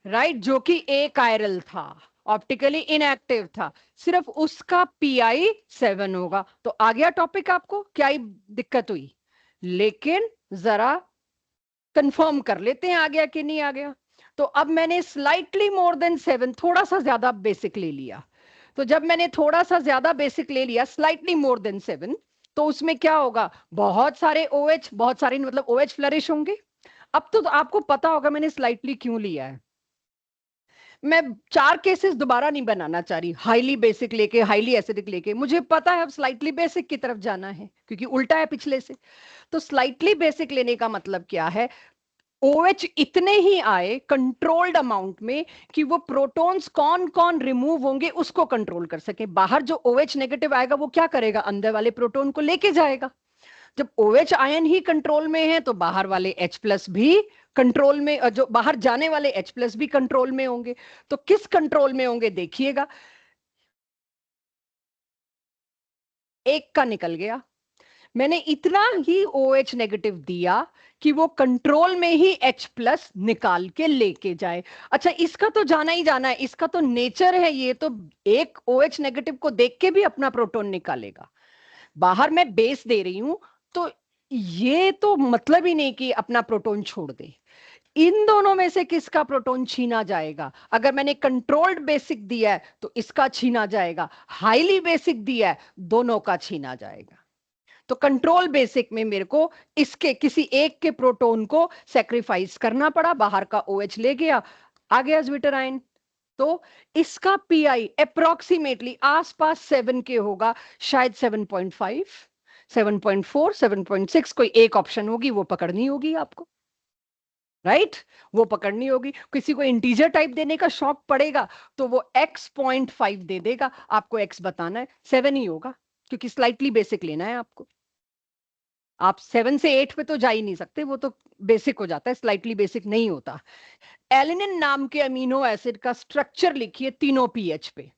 राइट, जो कि अकायरल था, ऑप्टिकली इनएक्टिव था, सिर्फ उसका PI7 होगा। तो आ गया टॉपिक, आपको क्या ही दिक्कत हुई। लेकिन जरा कंफर्म कर लेते हैं आ गया कि नहीं आ गया। तो अब मैंने स्लाइटली मोर देन 7, थोड़ा सा ज्यादा बेसिक ले लिया। तो जब मैंने थोड़ा सा ज्यादा बेसिक ले लिया, स्लाइटली मोर देन 7, तो उसमें क्या होगा, बहुत सारे OH, बहुत सारे मतलब OH फ्लरिश होंगे। अब तो आपको पता होगा मैंने स्लाइटली क्यों लिया है। मैं 4 केसेस दोबारा नहीं बनाना चाह रही, हाईली बेसिक लेके हाईली एसिडिक लेके। मुझे पता है अब स्लाइटली बेसिक की तरफ जाना है, क्योंकि उल्टा है पिछले से। तो स्लाइटली बेसिक लेने का मतलब क्या है, OH इतने ही आए कंट्रोल्ड अमाउंट में कि वो प्रोटॉन्स कौन कौन रिमूव होंगे उसको कंट्रोल कर सके। बाहर जो OH नेगेटिव आएगा वो क्या करेगा, अंदर वाले प्रोटॉन को लेके जाएगा। जब OH आयन ही कंट्रोल में है तो बाहर वाले H प्लस भी कंट्रोल में, जो बाहर जाने वाले H प्लस भी कंट्रोल में होंगे। तो किस कंट्रोल में होंगे देखिएगा, एक का निकल गया। मैंने इतना ही OH नेगेटिव दिया कि वो कंट्रोल में ही H प्लस निकाल के लेके जाए। अच्छा, इसका तो जाना ही जाना है, इसका तो नेचर है, ये तो एक OH नेगेटिव को देख के भी अपना प्रोटॉन निकालेगा। बाहर मैं बेस दे रही हूं, तो ये तो मतलब ही नहीं कि अपना प्रोटॉन छोड़ दे। इन दोनों में से किसका प्रोटॉन छीना जाएगा। अगर मैंने कंट्रोल्ड बेसिक दिया है तो इसका छीना जाएगा, हाईली बेसिक दिया है दोनों का छीना जाएगा। तो कंट्रोल बेसिक में मेरे को इसके किसी एक के प्रोटॉन को सेक्रीफाइस करना पड़ा, बाहर का OH ले गया, आ गया ज्विटराइन। तो इसका PI अप्रोक्सीमेटली आसपास 7 के होगा, शायद 7.5, 7.4, 7.6, कोई एक ऑप्शन होगी, वो पकड़नी होगी आपको, राइट। वो पकड़नी होगी। किसी को इंटीजर टाइप देने का शौक पड़ेगा तो वो X.5 दे देगा, आपको X बताना है, 7 ही होगा, क्योंकि स्लाइटली बेसिक लेना है आपको। आप 7 से 8 पे तो जा ही नहीं सकते, वो तो बेसिक हो जाता है, स्लाइटली बेसिक नहीं होता। एलिनिन नाम के अमीनो एसिड का स्ट्रक्चर लिखिए तीनों पीएच पे।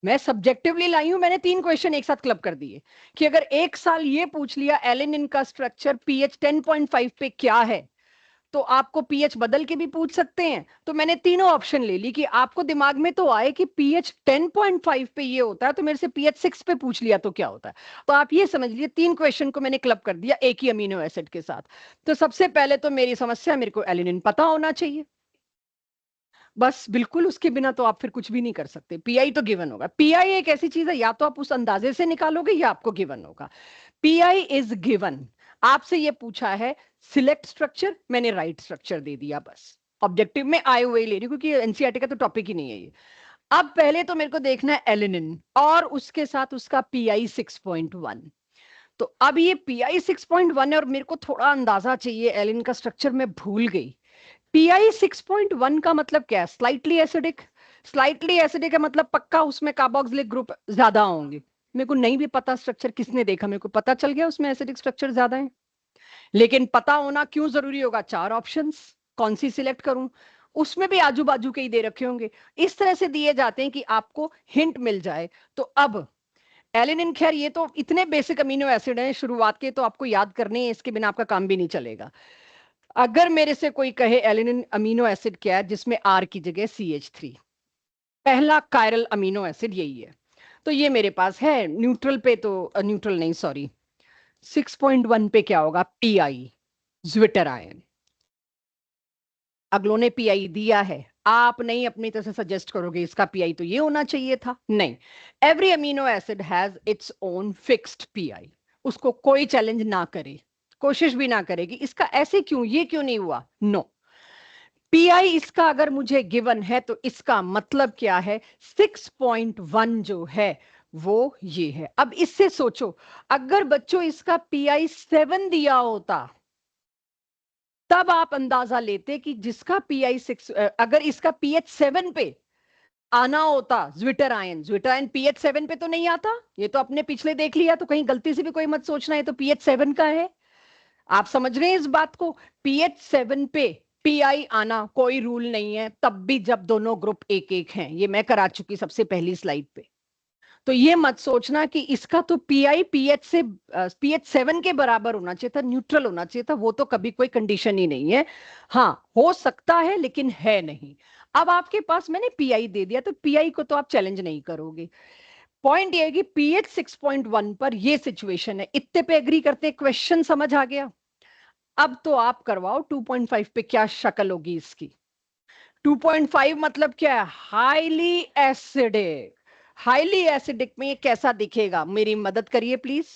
मैं सब्जेक्टिवली लाई हूं, मैंने 3 क्वेश्चन एक साथ क्लब कर दिए कि अगर एक साल ये पूछ लिया एलिनिन का स्ट्रक्चर पीएच 10.5 पे क्या है, तो आपको पीएच बदल के भी पूछ सकते हैं। तो मैंने तीनों ऑप्शन ले ली कि आपको दिमाग में तो आए कि पीएच 10.5 पे ये होता है, तो मेरे से पीएच 6 पे पूछ लिया तो क्या होता है। तो आप ये समझ लीजिए 3 क्वेश्चन को मैंने क्लब कर दिया एक ही अमीनो एसिड के साथ। तो सबसे पहले तो मेरी समस्या, मेरे को एलिनिन पता होना चाहिए, बस बिल्कुल, उसके बिना तो आप फिर कुछ भी नहीं कर सकते। पीआई तो गिवन होगा। पीआई एक ऐसी चीज है, या तो आप उस अंदाजे से निकालोगे या आपको गिवन होगा। Pi is given. आपसे ये पूछा है सिलेक्ट स्ट्रक्चर, मैंने राइट स्ट्रक्चर दे दिया, बस ऑब्जेक्टिव में आए हुए ले रही हूं, क्योंकि एनसीईआरटी का तो टॉपिक ही नहीं है ये। अब पहले तो मेरे को देखना है एलिनिन और उसके साथ उसका पीआई 6.1। तो अब ये पीआई 6.1 है और मेरे को थोड़ा अंदाजा चाहिए, एलिन का स्ट्रक्चर मैं भूल गई। पीआई 6.1 का मतलब क्या है, स्लाइटली एसिडिक। स्लाइटली एसिडिक है मतलब पक्का उसमें कार्बोक्सिलिक ग्रुप ज्यादा होंगे। मेरे को नहीं भी पता स्ट्रक्चर किसने देखा, मेरे को पता चल गया उसमें एसिडिक स्ट्रक्चर ज्यादा है। लेकिन पता होना क्यों जरूरी होगा, 4 ऑप्शंस कौन सी सिलेक्ट करूं, उसमें भी आजू बाजू के ही दे रखे होंगे। इस तरह से दिए जाते हैं कि आपको हिंट मिल जाए। तो अब एलिनिन, खैर ये तो इतने बेसिक अमीनो एसिड हैं शुरुआत के, तो आपको याद करने हैं, इसके बिना आपका काम भी नहीं चलेगा। अगर मेरे से कोई कहे एलिनिन अमीनो एसिड क्या है जिसमें आर की जगह CH3, पहला कायरल अमीनो एसिड यही है, तो ये मेरे पास है न्यूट्रल पे। तो न्यूट्रल नहीं, सॉरी, 6.1 पे क्या होगा? Pi, zwitter ion. अगलों ने पीआई दिया है, आप नहीं अपनी तरफ से सजेस्ट करोगे इसका पीआई तो ये होना चाहिए था, नहीं। Every amino acid has its own fixed pi, उसको कोई चैलेंज ना करे, कोशिश भी ना करे कि इसका ऐसे क्यों, ये क्यों नहीं हुआ, नो। पीआई इसका अगर मुझे गिवन है तो इसका मतलब क्या है? 6.1 जो है वो ये है। अब इससे सोचो, अगर बच्चों इसका पीआई 7 दिया होता, तब आप अंदाजा लेते कि जिसका पीआई 6, अगर इसका पीएच 7 पे आना होता, zwitter ion, zwitter ion pH 7 पे तो नहीं आता, ये तो अपने पिछले देख लिया, तो कहीं गलती से भी कोई मत सोचना है तो पीएच 7 का है। आप समझ रहे हैं इस बात को? पीएच 7 पे पीआई आना कोई रूल नहीं है, तब भी जब दोनों ग्रुप एक एक हैं, ये मैं करा चुकी सबसे पहली स्लाइड पे। तो ये मत सोचना कि इसका तो पीआई पीएच से पीएच 7 के बराबर होना चाहिए था, न्यूट्रल होना चाहिए था, वो तो कभी कोई कंडीशन ही नहीं है। हाँ हो सकता है लेकिन है नहीं। अब आपके पास मैंने पीआई दे दिया तो पीआई को तो आप चैलेंज नहीं करोगे। पॉइंट ये है कि पीएच 6.1 पर ये सिचुएशन है, इतने पे एग्री करते हैं, क्वेश्चन समझ आ गया। अब तो आप करवाओ 2.5 पे क्या शक्ल होगी इसकी। 2.5 मतलब क्या है? Highly acidic. हाईली एसिडिक में ये कैसा दिखेगा? मेरी मदद करिए प्लीज।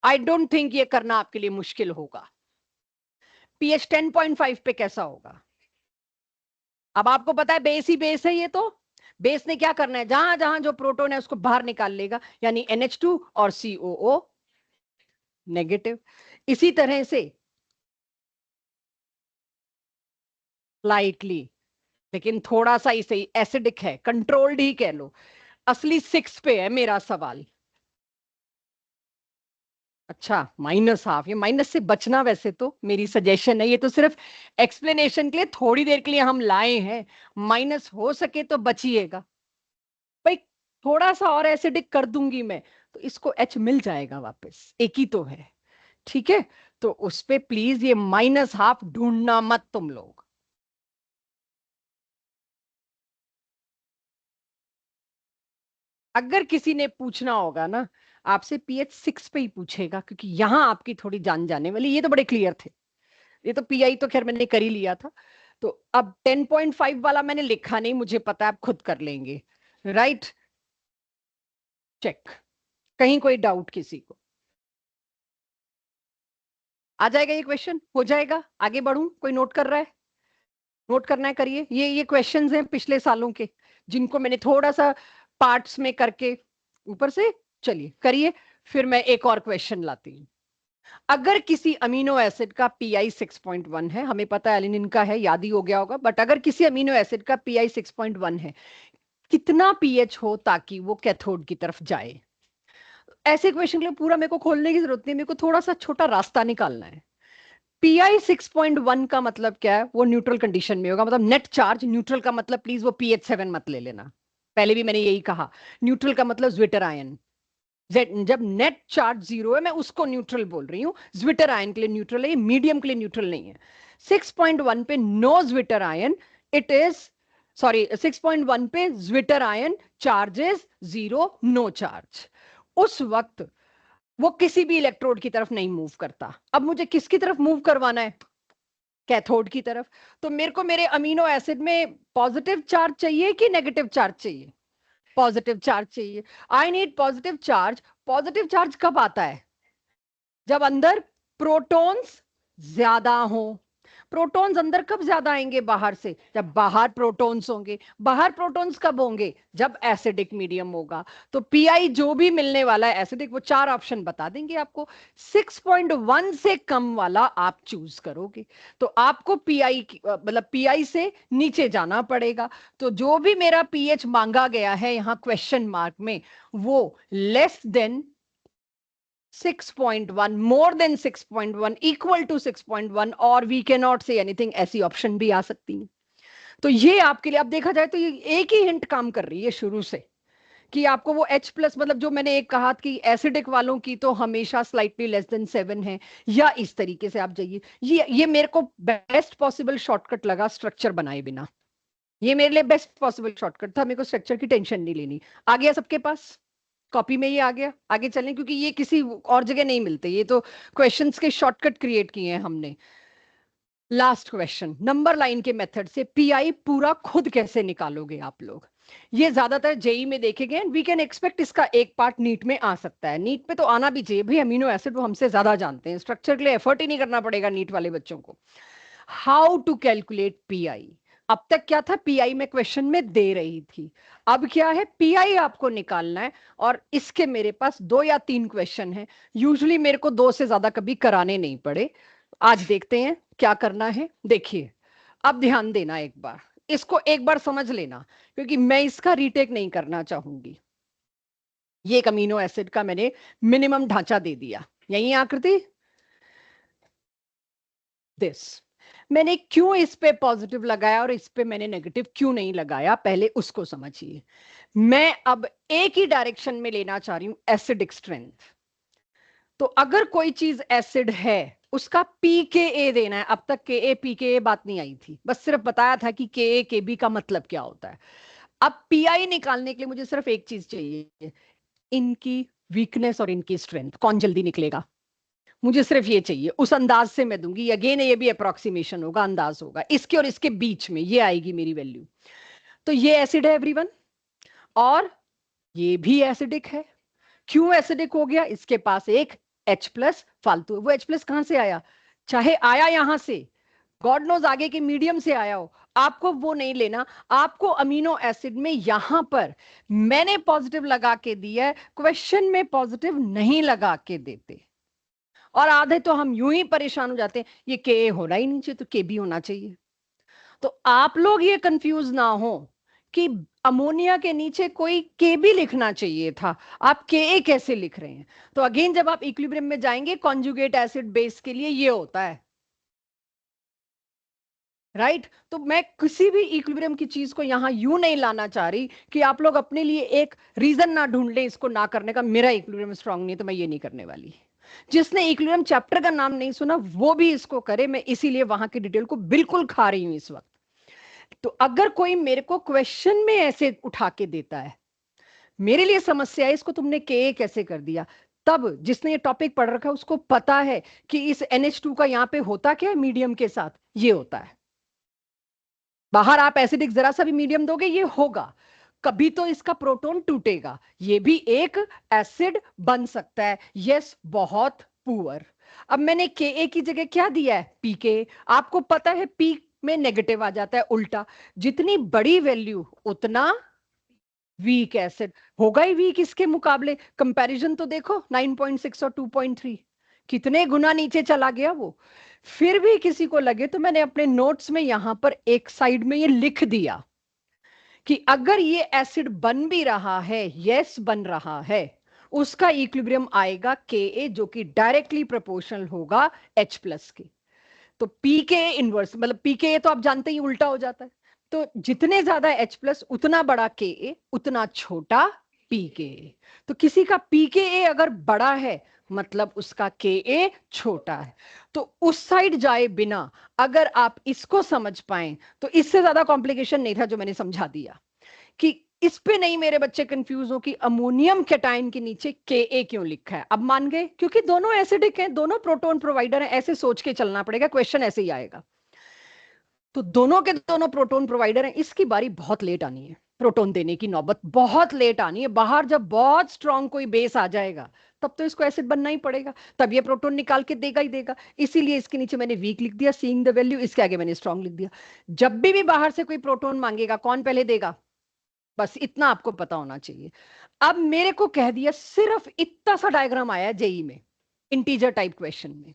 आई डोंट थिंक ये करना आपके लिए मुश्किल होगा। पीएच 10.5 पे कैसा होगा? अब आपको पता है बेस ही बेस है, ये तो बेस ने क्या करना है, जहां जहां जो प्रोटॉन है उसको बाहर निकाल लेगा, यानी NH2 और COO नेगेटिव। इसी तरह से लाइटली, लेकिन थोड़ा सा इसे एसिडिक है, कंट्रोल्ड ही कह लो। असली 6 पे है मेरा सवाल। अच्छा, -हाफ, ये माइनस से बचना वैसे तो मेरी सजेशन है, ये तो सिर्फ एक्सप्लेनेशन के लिए थोड़ी देर के लिए हम लाए हैं। माइनस हो सके तो बचिएगा भाई, थोड़ा सा और एसिडिक कर दूंगी मैं तो इसको H मिल जाएगा वापस, एक ही तो है। ठीक है, तो उस पे प्लीज ये -हाफ ढूंढना मत तुम लोग। अगर किसी ने पूछना होगा ना आपसे, पीएच 6 पे ही पूछेगा, क्योंकि यहां आपकी थोड़ी जान जाने वाली, ये तो बड़े क्लियर थे। ये तो पीआई तो खैर मैंने कर ही लिया था। तो अब 10.5 वाला मैंने लिखा नहीं, मुझे पता है आप खुद कर लेंगे। Right, check. कहीं कोई डाउट किसी को? आ जाएगा ये क्वेश्चन, हो जाएगा। आगे बढ़ूं? कोई नोट कर रहा है? नोट करना है करिए। ये क्वेश्चंस हैं पिछले सालों के, जिनको मैंने थोड़ा सा पार्ट्स में करके ऊपर से, चलिए करिए। फिर मैं एक और क्वेश्चन लाती हूँ। अगर किसी अमीनो एसिड का पीआई 6.1 है, हमें पता है एलिनिन का है, याद ही हो गया होगा, बट अगर किसी अमीनो एसिड का पीआई 6.1 है, कितना पीएच हो ताकि वो कैथोड की तरफ जाए? ऐसे क्वेश्चन के लिए पूरा मेरे को खोलने की जरूरत नहीं, मेरे को थोड़ा सा छोटा रास्ता निकालना है। पीआई 6.1 का मतलब क्या है? वो न्यूट्रल कंडीशन में होगा, मतलब नेट चार्ज। न्यूट्रल का मतलब प्लीज वो पीएच 7 मत ले लेना, पहले भी मैंने यही कहा। न्यूट्रल का मतलब ज्विटर आयन। जब नेट चार्ज 0 है, मैं उसको न्यूट्रल बोल रही हूँ। ज्विटर आयन के लिए न्यूट्रल है, ये मीडियम के लिए न्यूट्रल नहीं है। 6.1 पे no zwitter ion, it is, sorry, 6.1 पे zwitter ion charges 0, no charge. उस वक्त वो किसी भी इलेक्ट्रोड की तरफ नहीं मूव करता। अब मुझे किसकी तरफ मूव करवाना है? कैथोड की तरफ। तो मेरे को मेरे अमीनो एसिड में पॉजिटिव चार्ज चाहिए कि नेगेटिव चार्ज चाहिए? पॉजिटिव चार्ज चाहिए। I need positive charge. Positive charge कब आता है? जब अंदर प्रोटॉन्स ज्यादा हो। प्रोटॉन्स अंदर कब ज्यादा आएंगे? बाहर से। जब बाहर प्रोटॉन्स होंगे। बाहर प्रोटॉन्स कब होंगे? जब एसिडिक मीडियम होगा। तो पीआई जो भी मिलने वाला है एसिडिक, वो 4 ऑप्शन बता देंगे आपको। 6.1 से कम वाला आप चूज करोगे, तो आपको पीआई मतलब पीआई से नीचे जाना पड़ेगा। तो जो भी मेरा पीएच मांगा गया है यहां क्वेश्चन मार्क में, वो less than 6.1, more than 6.1, equal to 6.1, और we cannot say anything, ऐसी ऑप्शन भी आ सकती है। तो ये आपके लिए, अब देखा जाए तो ये एक ही हिंट काम कर रही है शुरू से, कि आपको वो H प्लस, मतलब जो मैंने एक कहा कि एसिडिक वालों की तो हमेशा स्लाइटली लेस देन 7 है, या इस तरीके से आप जाइए। ये मेरे को बेस्ट पॉसिबल शॉर्टकट लगा स्ट्रक्चर बनाए बिना। ये मेरे लिए बेस्ट पॉसिबल शॉर्टकट था, मेरे को स्ट्रक्चर की टेंशन नहीं लेनी। आ गया सबके पास? कॉपी में ही आ गया। आगे चलें, क्योंकि ये किसी और जगह नहीं मिलते, ये तो क्वेश्चंस के शॉर्टकट क्रिएट किए हैं हमने। लास्ट क्वेश्चन, नंबर लाइन के मेथड से पीआई पूरा खुद कैसे निकालोगे आप लोग? ये ज्यादातर जेई में देखे गए, वी कैन एक्सपेक्ट इसका एक पार्ट नीट में आ सकता है। नीट में तो आना भी चाहिए भाई, अमीनो एसिड वो हमसे ज्यादा जानते हैं, स्ट्रक्चर के लिए एफर्ट ही नहीं करना पड़ेगा नीट वाले बच्चों को। How to calculate pI? अब तक क्या था, पीआई में क्वेश्चन में दे रही थी, अब क्या है, पीआई आपको निकालना है। और इसके मेरे पास 2 या 3 क्वेश्चन हैं, यूजुअली मेरे को 2 से ज्यादा कभी कराने नहीं पड़े। आज देखते हैं क्या करना है। देखिए, अब ध्यान देना, एक बार इसको एक बार समझ लेना, क्योंकि मैं इसका रीटेक नहीं करना चाहूंगी। ये एक अमीनो एसिड का मैंने मिनिमम ढांचा दे दिया, यही आकृति दिस। मैंने क्यों इस पे पॉजिटिव लगाया और इस पे मैंने नेगेटिव क्यों नहीं लगाया, पहले उसको समझिए। मैं अब एक ही डायरेक्शन में लेना चाह रही हूं, एसिडिक स्ट्रेंथ। तो अगर कोई चीज एसिड है, उसका पीकेए देना है। अब तक के ए पीकेए बात नहीं आई थी, बस सिर्फ बताया था कि के ए के बी का मतलब क्या होता है। अब पीआई निकालने के लिए मुझे सिर्फ एक चीज चाहिए, इनकी वीकनेस और इनकी स्ट्रेंथ, कौन जल्दी निकलेगा, मुझे सिर्फ ये चाहिए। उस अंदाज से मैं दूंगी, अगेन ये भी अप्रोक्सीमेशन होगा, अंदाज होगा, इसके और इसके बीच में ये आएगी मेरी वैल्यू। तो ये एसिड है एवरीवन, और ये भी एसिडिक है। क्यों एसिडिक हो गया, इसके पास एक H प्लस फालतू है। वो H प्लस कहां से आया, चाहे आया यहां से, गॉड नोज आगे के मीडियम से आया हो, आपको वो नहीं लेना। आपको अमीनो एसिड में यहां पर मैंने पॉजिटिव लगा के दिया है, क्वेश्चन में पॉजिटिव नहीं लगा के देते। और आधे तो हम यूं ही परेशान हो जाते हैं, ये के होना ही नहीं चाहिए तो के बी होना चाहिए। तो आप लोग ये कंफ्यूज ना हो कि अमोनिया के नीचे कोई के भी लिखना चाहिए था, आप के ए कैसे लिख रहे हैं। तो अगेन जब आप इक्विलिब्रियम में जाएंगे, कॉन्जुगेट एसिड बेस के लिए ये होता है, राइट। तो मैं किसी भी इक्विलिब्रियम की चीज को यहां यूं नहीं लाना चाह रही कि आप लोग अपने लिए एक रीजन ना ढूंढ लें इसको ना करने का, मेरा इक्विलिब्रियम स्ट्रांग नहीं है तो मैं ये नहीं करने वाली। जिसने इक्विलिब्रियम चैप्टर का नाम नहीं सुना वो भी इसको करे, मैं इसीलिए वहां की डिटेल को बिल्कुल खा रही हूं इस वक्त। तो अगर कोई मेरे को क्वेश्चन में ऐसे उठा के देता है, मेरे लिए समस्या है इसको तुमने के कैसे कर दिया, तब जिसने ये टॉपिक पढ़ रखा है उसको पता है कि इस NH2 का यहां पे होता क्या है, मीडियम के साथ ये होता है। बाहर आप एसिडिक जरा सा भी मीडियम दोगे ये होगा, कभी तो इसका प्रोटॉन टूटेगा, ये भी एक एसिड बन सकता है। यस, बहुत पुअर। अब मैंने के की जगह क्या दिया है, पीके। आपको पता है पी में नेगेटिव आ जाता है उल्टा, जितनी बड़ी वैल्यू उतना वीक एसिड होगा ही। वीक इसके मुकाबले, कंपैरिजन तो देखो 9.6 और 2.3, कितने गुना नीचे चला गया वो। फिर भी किसी को लगे तो मैंने अपने नोट्स में यहां पर एक साइड में ये लिख दिया कि अगर ये एसिड बन भी रहा है, यस बन रहा है, उसका इक्विलिब्रियम आएगा के जो कि डायरेक्टली प्रोपोर्शनल होगा H प्लस के। तो पी के इनवर्स मतलब पी के तो आप जानते ही उल्टा हो जाता है। तो जितने ज्यादा H प्लस उतना बड़ा के उतना छोटा पी के। तो किसी का पी के अगर बड़ा है मतलब उसका के छोटा है। तो उस साइड जाए बिना अगर आप इसको समझ पाए तो इससे ज्यादा कॉम्प्लिकेशन नहीं था जो मैंने समझा दिया। कि इस पे नहीं मेरे बच्चे कंफ्यूज हो कि अमोनियम कैटायन के नीचे के क्यों लिखा है। अब मान गए, क्योंकि दोनों एसिडिक हैं, दोनों प्रोटॉन प्रोवाइडर हैं, ऐसे सोच के चलना पड़ेगा, क्वेश्चन ऐसे ही आएगा। तो दोनों के दोनों प्रोटॉन प्रोवाइडर हैं, इसकी बारी बहुत लेट आनी है, प्रोटॉन देने की नौबत बहुत लेट आनी है। बाहर जब बहुत स्ट्रांग कोई बेस आ जाएगा तब तो इसको एसिड बनना ही पड़ेगा, तब ये प्रोटॉन निकाल के देगा ही देगा। इसीलिए इसके नीचे मैंने वीक लिख दिया, सीइंग द वैल्यू, इसके आगे मैंने स्ट्रांग लिख दिया। जब भी बाहर से कोई प्रोटॉन मांगेगा कौन पहले देगा, बस इतना आपको पता होना चाहिए। अब मेरे को कह दिया, सिर्फ इतना सा डायग्राम आया जेई में, इंटीजर टाइप क्वेश्चन में,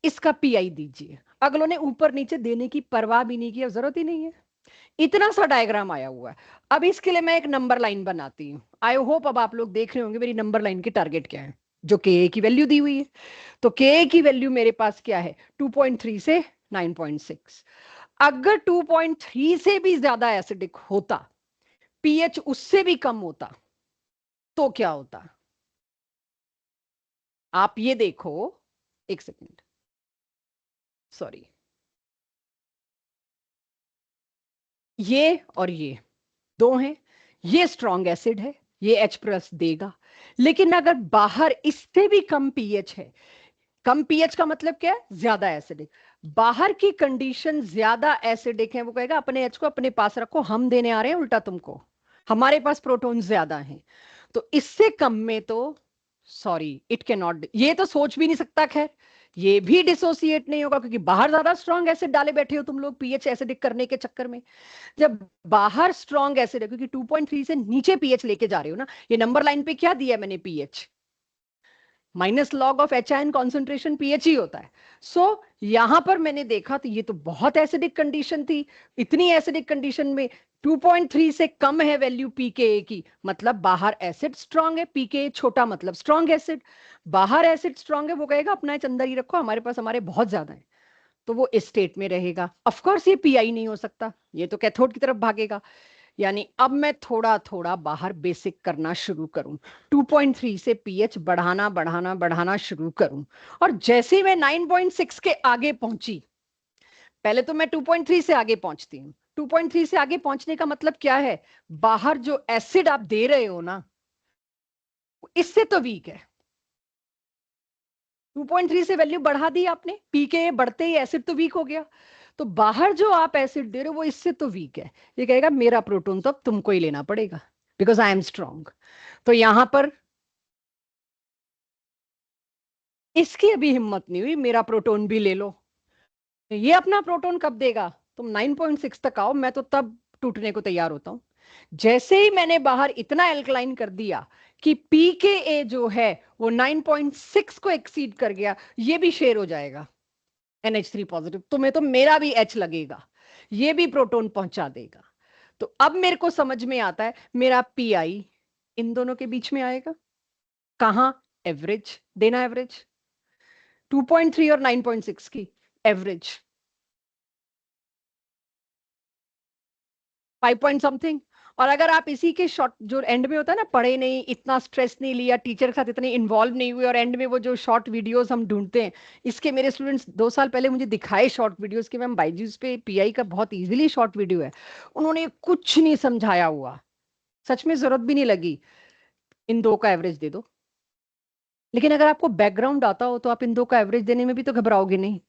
इसका पीआई दीजिए। अगलों ने ऊपर नीचे देने की परवाह भी नहीं की, जरूरत ही नहीं है, इतना सा डायग्राम आया हुआ है। अब इसके लिए मैं एक नंबर लाइन बनाती हूँ। आई होप अब आप लोग देख रहे होंगे मेरी नंबर लाइन की टारगेट क्या है, जो के की वैल्यू दी हुई है। तो के की वैल्यू मेरे पास क्या है, 2.3 से 9.6। अगर 2.3 से भी ज्यादा एसिडिक होता, पीएच उससे भी कम होता, तो क्या होता, आप ये देखो। एक सेकेंड, सॉरी, ये और ये दो हैं, ये स्ट्रॉन्ग एसिड है, ये H+ देगा। लेकिन अगर बाहर इससे भी कम पीएच है, कम पीएच का मतलब क्या है? ज्यादा एसिडिक। बाहर की कंडीशन ज्यादा एसिडिक है, वो कहेगा अपने एच को अपने पास रखो, हम देने आ रहे हैं उल्टा तुमको, हमारे पास प्रोटॉन ज्यादा हैं। तो इससे कम में तो सॉरी, इट कैन नॉट, ये तो सोच भी नहीं सकता। खैर, ये भी डिसोसिएट नहीं होगा, क्योंकि बाहर ज्यादा स्ट्रॉन्ग एसिड डाले बैठे हो तुम लोग पीएच एसिडिक करने के चक्कर में। जब बाहर स्ट्रॉन्ग एसिड है, क्योंकि 2.3 से नीचे पीएच लेके जा रहे हो ना, ये नंबर लाइन पे क्या दिया है मैंने? PH minus log of H ion concentration pH ही होता है। सो यहां पर मैंने देखा तो ये तो बहुत एसिडिक कंडीशन थी। इतनी एसिडिक कंडीशन में 2.3 से कम है वैल्यू पीकेए की, मतलब बाहर एसिड स्ट्रांग है, पीकेए छोटा मतलब स्ट्रांग एसिड। बाहर एसिड स्ट्रांग है, वो कहेगा अपना एच अंदर ही रखो, हमारे पास हमारे बहुत ज्यादा है। तो वो इस स्टेट में रहेगा। ऑफ कोर्स ये पीआई नहीं हो सकता, ये तो कैथोड की तरफ भागेगा। यानी अब मैं थोड़ा थोड़ा बाहर बेसिक करना शुरू करूं, 2.3 से पीएच बढ़ाना बढ़ाना बढ़ाना शुरू करूं। और जैसे ही मैं 9.6 के आगे पहुंची, पहले तो मैं 2.3 से आगे पहुंचती हूँ। 2.3 से आगे पहुंचने का मतलब क्या है? बाहर जो एसिड आप दे रहे हो ना, इससे तो वीक है। 2.3 से वैल्यू बढ़ा दी आपने, पीके बढ़ते ही एसिड तो वीक हो गया। तो बाहर जो आप एसिड दे रहे हो वो इससे तो वीक है। ये कहेगा मेरा प्रोटॉन तो अब तुमको ही लेना पड़ेगा, बिकॉज आई एम स्ट्रांग। तो यहां पर इसकी अभी हिम्मत नहीं हुई, मेरा प्रोटॉन भी ले लो। ये अपना प्रोटॉन कब देगा? तुम 9.6 तक आओ, मैं तो तब टूटने को तैयार होता हूं। जैसे ही मैंने बाहर इतना एल्कलाइन कर दिया कि पीकेए जो है वो 9.6 को एक्सीड कर गया, ये भी शेयर हो जाएगा NH3 पॉजिटिव। तुम्हें तो मेरा भी H लगेगा, ये भी प्रोटॉन पहुंचा देगा। तो अब मेरे को समझ में आता है, मेरा पीआई इन दोनों के बीच में आएगा। कहां? एवरेज देना, एवरेज 2.3 और 9.6 की एवरेज 5 पॉइंट समथिंग। और अगर आप इसी के शॉर्ट जो एंड में होता है ना, पढ़े नहीं, इतना स्ट्रेस नहीं लिया, टीचर के साथ इतने इन्वॉल्व नहीं हुए, और एंड में वो जो शॉर्ट वीडियोस हम ढूंढते हैं, इसके मेरे स्टूडेंट्स 2 साल पहले मुझे दिखाए शॉर्ट वीडियोस के, मैम बाईजूस पे पीआई का बहुत इजीली शॉर्ट वीडियो है, उन्होंने कुछ नहीं समझाया हुआ, सच में जरूरत भी नहीं लगी, इन दो का एवरेज दे दो। लेकिन अगर आपको बैकग्राउंड आता हो तो आप इन दो का एवरेज देने में भी तो घबराओगे नहीं।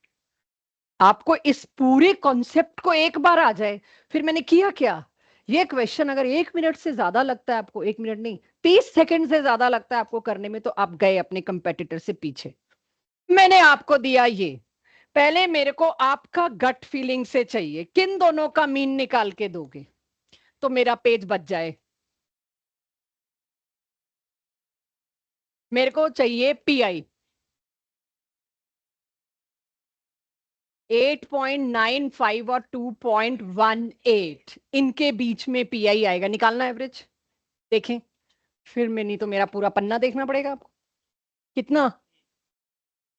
आपको इस पूरे कॉन्सेप्ट को एक बार आ जाए, फिर मैंने किया क्या, ये क्वेश्चन अगर 1 मिनट से ज्यादा लगता है आपको, 1 मिनट नहीं 30 सेकंड से ज्यादा लगता है आपको करने में, तो आप गए अपने कंपेटिटर से पीछे। मैंने आपको दिया ये, पहले मेरे को आपका गट फीलिंग से चाहिए, किन दोनों का मीन निकाल के दोगे तो मेरा पेज बच जाए। मेरे को चाहिए पीआई 8.95 और 2.18, इनके बीच में पीआई आएगा, निकालना एवरेज। देखें, फिर मैं नहीं तो मेरा पूरा पन्ना देखना पड़ेगा आपको। कितना?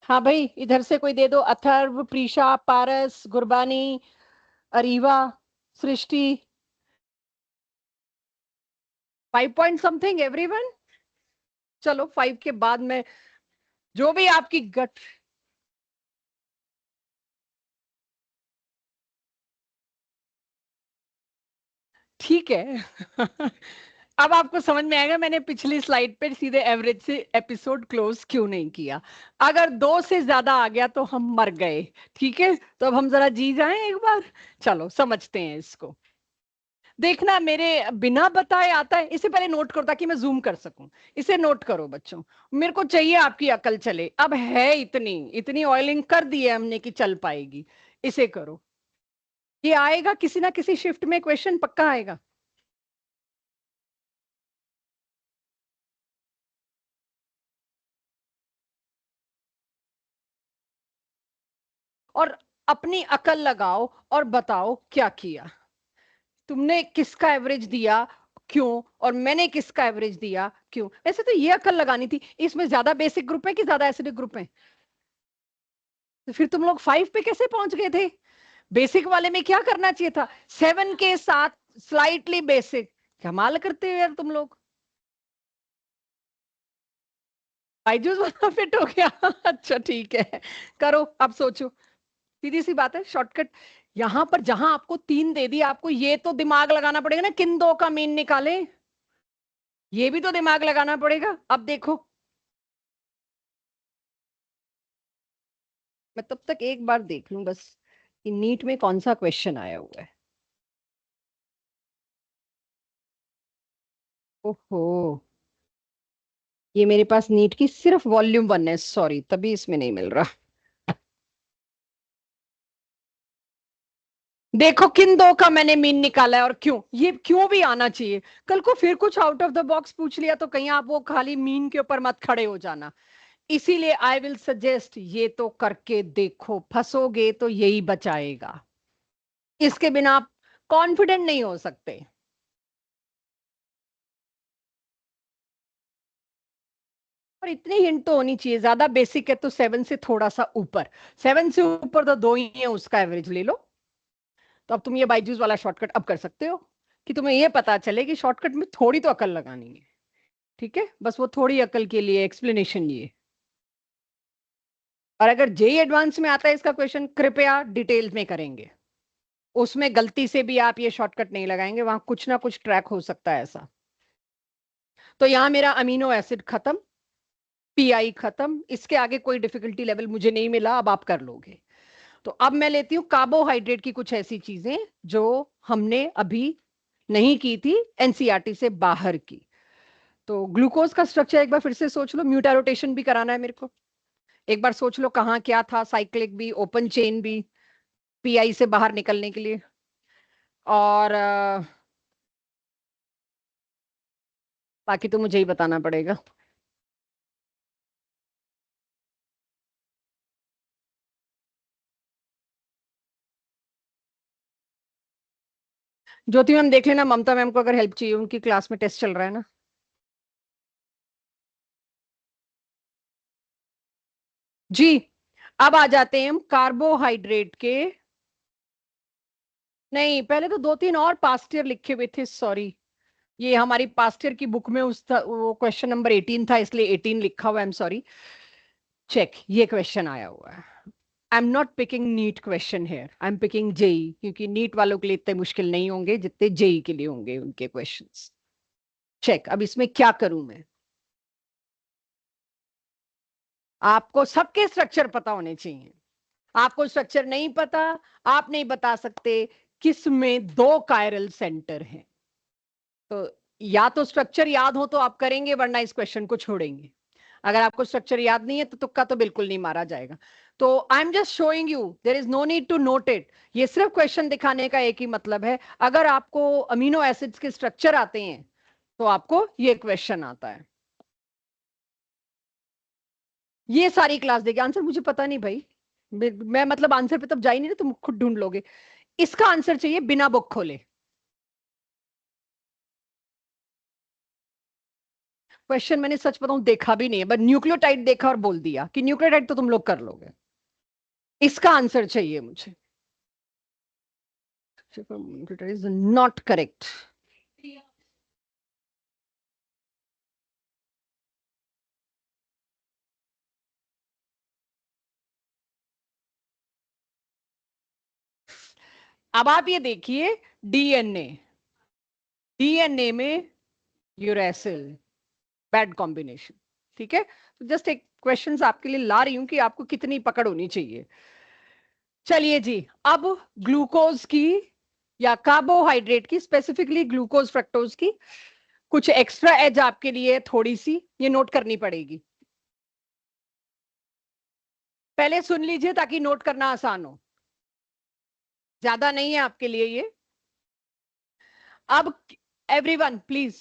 हाँ भाई, इधर से कोई दे दो, अथर्व, प्रीशा, पारस, गुरबानी, अरीवा, सृष्टि। 5 पॉइंट समथिंग एवरीवन। चलो 5 के बाद में जो भी आपकी गट, ठीक है। अब आपको समझ में आएगा मैंने पिछली स्लाइड पे सीधे एवरेज से एपिसोड क्लोज क्यों नहीं किया। अगर 2 से ज्यादा आ गया तो हम मर गए। ठीक है, तो अब हम जरा जी जाएं एक बार, चलो समझते हैं इसको। देखना मेरे बिना बताए आता है, इसे पहले नोट करो ताकि मैं जूम कर सकूं। इसे नोट करो बच्चों, मेरे को चाहिए आपकी अकल चले। अब है इतनी इतनी ऑयलिंग कर दी है हमने कि चल पाएगी। इसे करो, ये आएगा किसी ना किसी शिफ्ट में, क्वेश्चन पक्का आएगा। और अपनी अकल लगाओ और बताओ क्या किया तुमने, किसका एवरेज दिया, क्यों, और मैंने किसका एवरेज दिया, क्यों। वैसे तो ये अकल लगानी थी, इसमें ज्यादा बेसिक ग्रुप है कि ज्यादा एसिडिक ग्रुप है? तो फिर तुम लोग 5 पे कैसे पहुंच गए थे? बेसिक वाले में क्या करना चाहिए था? 7 के साथ स्लाइटली बेसिक। कमाल करते हो यार तुम लोग। बाइजूस वाला फिट हो गया। अच्छा ठीक है, करो अब सोचो। सीधी सी बात है, शॉर्टकट। यहां पर जहां आपको 3 दे दी, आपको ये तो दिमाग लगाना पड़ेगा ना, किन दो का मीन निकाले। ये भी तो दिमाग लगाना पड़ेगा। अब देखो, मैं तब तक एक बार देख लूं बस कि नीट में कौन सा क्वेश्चन आया हुआ है। ओहो, ये मेरे पास नीट की सिर्फ वॉल्यूम 1 है, सॉरी, तभी इसमें नहीं मिल रहा। देखो किन दो का मैंने मीन निकाला है और क्यों, ये क्यों भी आना चाहिए। कल को फिर कुछ आउट ऑफ द बॉक्स पूछ लिया तो कहीं आप वो खाली मीन के ऊपर मत खड़े हो जाना। इसीलिए आई विल सजेस्ट ये तो करके देखो, फंसोगे तो यही बचाएगा, इसके बिना आप कॉन्फिडेंट नहीं हो सकते। और इतनी हिंट तो होनी चाहिए, ज्यादा बेसिक है तो 7 से थोड़ा सा ऊपर, 7 से ऊपर तो 2 ही है, उसका एवरेज ले लो। तो अब तुम ये बाइजूस वाला शॉर्टकट अब कर सकते हो कि तुम्हें ये पता चले कि शॉर्टकट में थोड़ी तो अकल लगानी है। ठीक है, बस वो थोड़ी अकल के लिए एक्सप्लेनेशन ये। और अगर जेई एडवांस में आता है इसका क्वेश्चन, कृपया डिटेल्स में करेंगे, उसमें गलती से भी आप ये शॉर्टकट नहीं लगाएंगे, वहां कुछ ना कुछ ट्रैक हो सकता है ऐसा। तो यहां मेरा अमीनो एसिड खत्म, पीआई खत्म, इसके आगे कोई डिफिकल्टी लेवल मुझे नहीं मिला, अब आप कर लोगे। तो अब मैं लेती हूँ कार्बोहाइड्रेट की कुछ ऐसी चीजें जो हमने अभी नहीं की थी, एनसीईआरटी से बाहर की। तो ग्लूकोज का स्ट्रक्चर एक बार फिर से सोच लो, म्यूटा रोटेशन भी कराना है मेरे को। एक बार सोच लो कहाँ क्या था, साइक्लिक भी, ओपन चेन भी, पीआई से बाहर निकलने के लिए। और बाकी तो मुझे ही बताना पड़ेगा। ज्योति मैम देख लेना, ममता मैम को अगर हेल्प चाहिए, उनकी क्लास में टेस्ट चल रहा है ना। जी, अब आ जाते हैं हम कार्बोहाइड्रेट के। नहीं, पहले तो 2-3 और पास्ट ईयर लिखे हुए थे, सॉरी। ये हमारी पास्ट ईयर की बुक में वो क्वेश्चन नंबर 18 था, इसलिए 18 लिखा हुआ है, आई एम सॉरी। चेक, ये क्वेश्चन आया हुआ है। I am not picking NEET question here, I am picking JEE, क्योंकि नीट वालों के लिए इतने मुश्किल नहीं होंगे जितने जेई के लिए होंगे उनके क्वेश्चंस। चेक, अब इसमें क्या करूं मैं। आपको सबके स्ट्रक्चर पता होने चाहिए। आपको स्ट्रक्चर नहीं पता, आप नहीं बता सकते किस में 2 कायरल सेंटर हैं। तो या तो स्ट्रक्चर याद हो तो आप करेंगे, वरना इस क्वेश्चन को छोड़ेंगे। अगर आपको स्ट्रक्चर याद नहीं है तो तुक्का तो बिल्कुल नहीं मारा जाएगा। तो I am just showing you, there is no need to note it. ये सिर्फ क्वेश्चन दिखाने का एक ही मतलब है, अगर आपको अमीनो एसिड्स के स्ट्रक्चर आते हैं तो आपको ये क्वेश्चन आता है। ये सारी क्लास देगी आंसर, मुझे पता नहीं भाई। मैं मतलब आंसर पे तब जा ही नहीं ना, तुम खुद ढूंढ लोगे। इसका आंसर चाहिए बिना बुक खोले। क्वेश्चन मैंने सच बताऊं देखा भी नहीं है, बस न्यूक्लियोटाइड देखा और बोल दिया कि न्यूक्लियोटाइड तो तुम लोग कर लोगे। इसका आंसर चाहिए मुझे। It is not correct. अब आप ये देखिए, डीएनए, डीएनए में यूरेसिल, बैड कॉम्बिनेशन। ठीक है, तो जस्ट एक क्वेश्चंस आपके लिए ला रही हूं कि आपको कितनी पकड़ होनी चाहिए। चलिए जी, अब ग्लूकोज की या कार्बोहाइड्रेट की, स्पेसिफिकली ग्लूकोज फ्रक्टोज की कुछ एक्स्ट्रा एज आपके लिए थोड़ी सी ये नोट करनी पड़ेगी। पहले सुन लीजिए ताकि नोट करना आसान हो, ज्यादा नहीं है आपके लिए ये। अब एवरीवन प्लीज,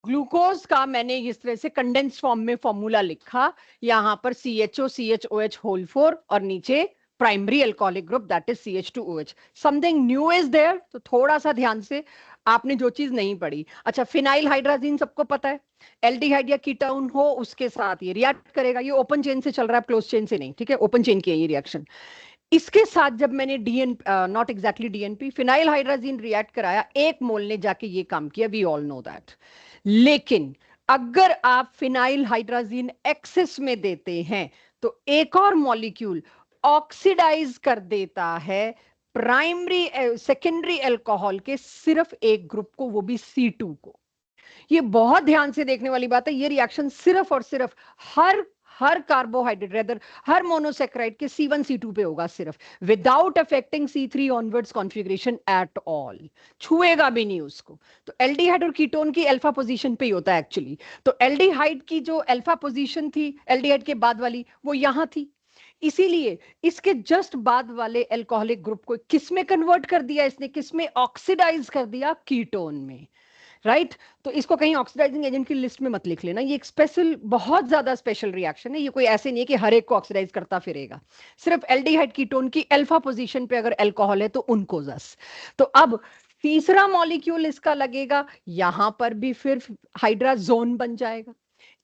ग्लूकोज का मैंने इस तरह से कंडेंस फॉर्म में फॉर्मूला लिखा, यहां पर CHO CHOH होल 4 और नीचे primary alcoholic group that is CH2OH। Something new is there, तो थोड़ा सा ध्यान से, आपने जो चीज नहीं पढ़ी। अच्छा, फिनाइल हाइड्राजीन सबको पता है, एल्डिहाइड या कीटोन हो उसके साथ ये रिएक्ट करेगा। ये ओपन चेन से चल रहा है, क्लोज चेन से नहीं, ठीक है, ओपन चेन की है ये रिएक्शन। इसके साथ जब मैंने DN not exactly DNP, phenyl hydrazine react कराया, 1 मोल ने जाके ये काम किया, वी ऑल नो दैट। लेकिन अगर आप फिनाइल हाइड्राजीन एक्सेस में देते हैं तो एक और मॉलिक्यूल ऑक्सीडाइज कर देता है प्राइमरी सेकेंडरी अल्कोहल के सिर्फ एक ग्रुप को, वो भी C2 को। ये बहुत ध्यान से देखने वाली बात है। ये रिएक्शन सिर्फ और सिर्फ हर कार्बोहाइड्रेट रेदर हर मोनोसेक्राइड के C1 C2 पे होगा, सिर्फ, without affecting C3 onwards configuration at all, छुएगा भी नहीं उसको। तो एल्डिहाइड और कीटोन की अल्फा पोजीशन पे ही होता है एक्चुअली। तो एल्डिहाइड की जो अल्फा पोजीशन थी एल्डिहाइड के बाद वाली, वो यहां थी, इसीलिए इसके जस्ट बाद वाले अल्कोहलिक ग्रुप को किस में कन्वर्ट कर दिया इसने, किस में ऑक्सीडाइज कर दिया, कीटोन में, राइट। तो इसको कहीं ऑक्सीडाइजिंग एजेंट की लिस्ट में मत लिख लेना, ये एक स्पेशल, बहुत ज्यादा स्पेशल रिएक्शन है, ये कोई ऐसे नहीं है कि हर एक को ऑक्सीडाइज करता फिरेगा, सिर्फ एल्डिहाइड कीटोन की अल्फा पोजीशन पे अगर अल्कोहल है तो उनको जस। तो अब तीसरा मॉलिक्यूल इसका लगेगा, यहां पर भी फिर हाइड्राजोन बन जाएगा।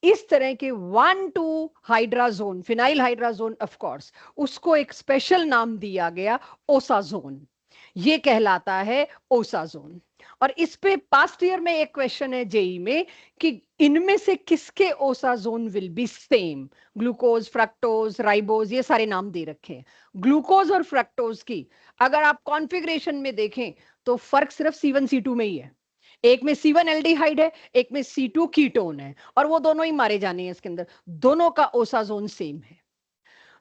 इस तरह के 1-2 hydrazone, phenyl hydrazone of course, उसको एक स्पेशल नाम दिया गया ओसाजोन, ये कहलाता है ओसाजोन। और इस पे पास्ट ईयर में एक क्वेश्चन है जेई में कि इनमें से किसके osazone will be same, glucose, fructose, ribose, ये सारे नाम दे रखे हैं। ग्लूकोज और फ्रक्टोज की अगर आप कॉन्फ़िगरेशन में देखें तो फर्क सिर्फ C1 C2 में ही है, एक में C1 एल्डिहाइड है, एक में C2 कीटोन है, और वो दोनों ही मारे जाने हैं इसके अंदर, दोनों का ओसाजोन सेम है।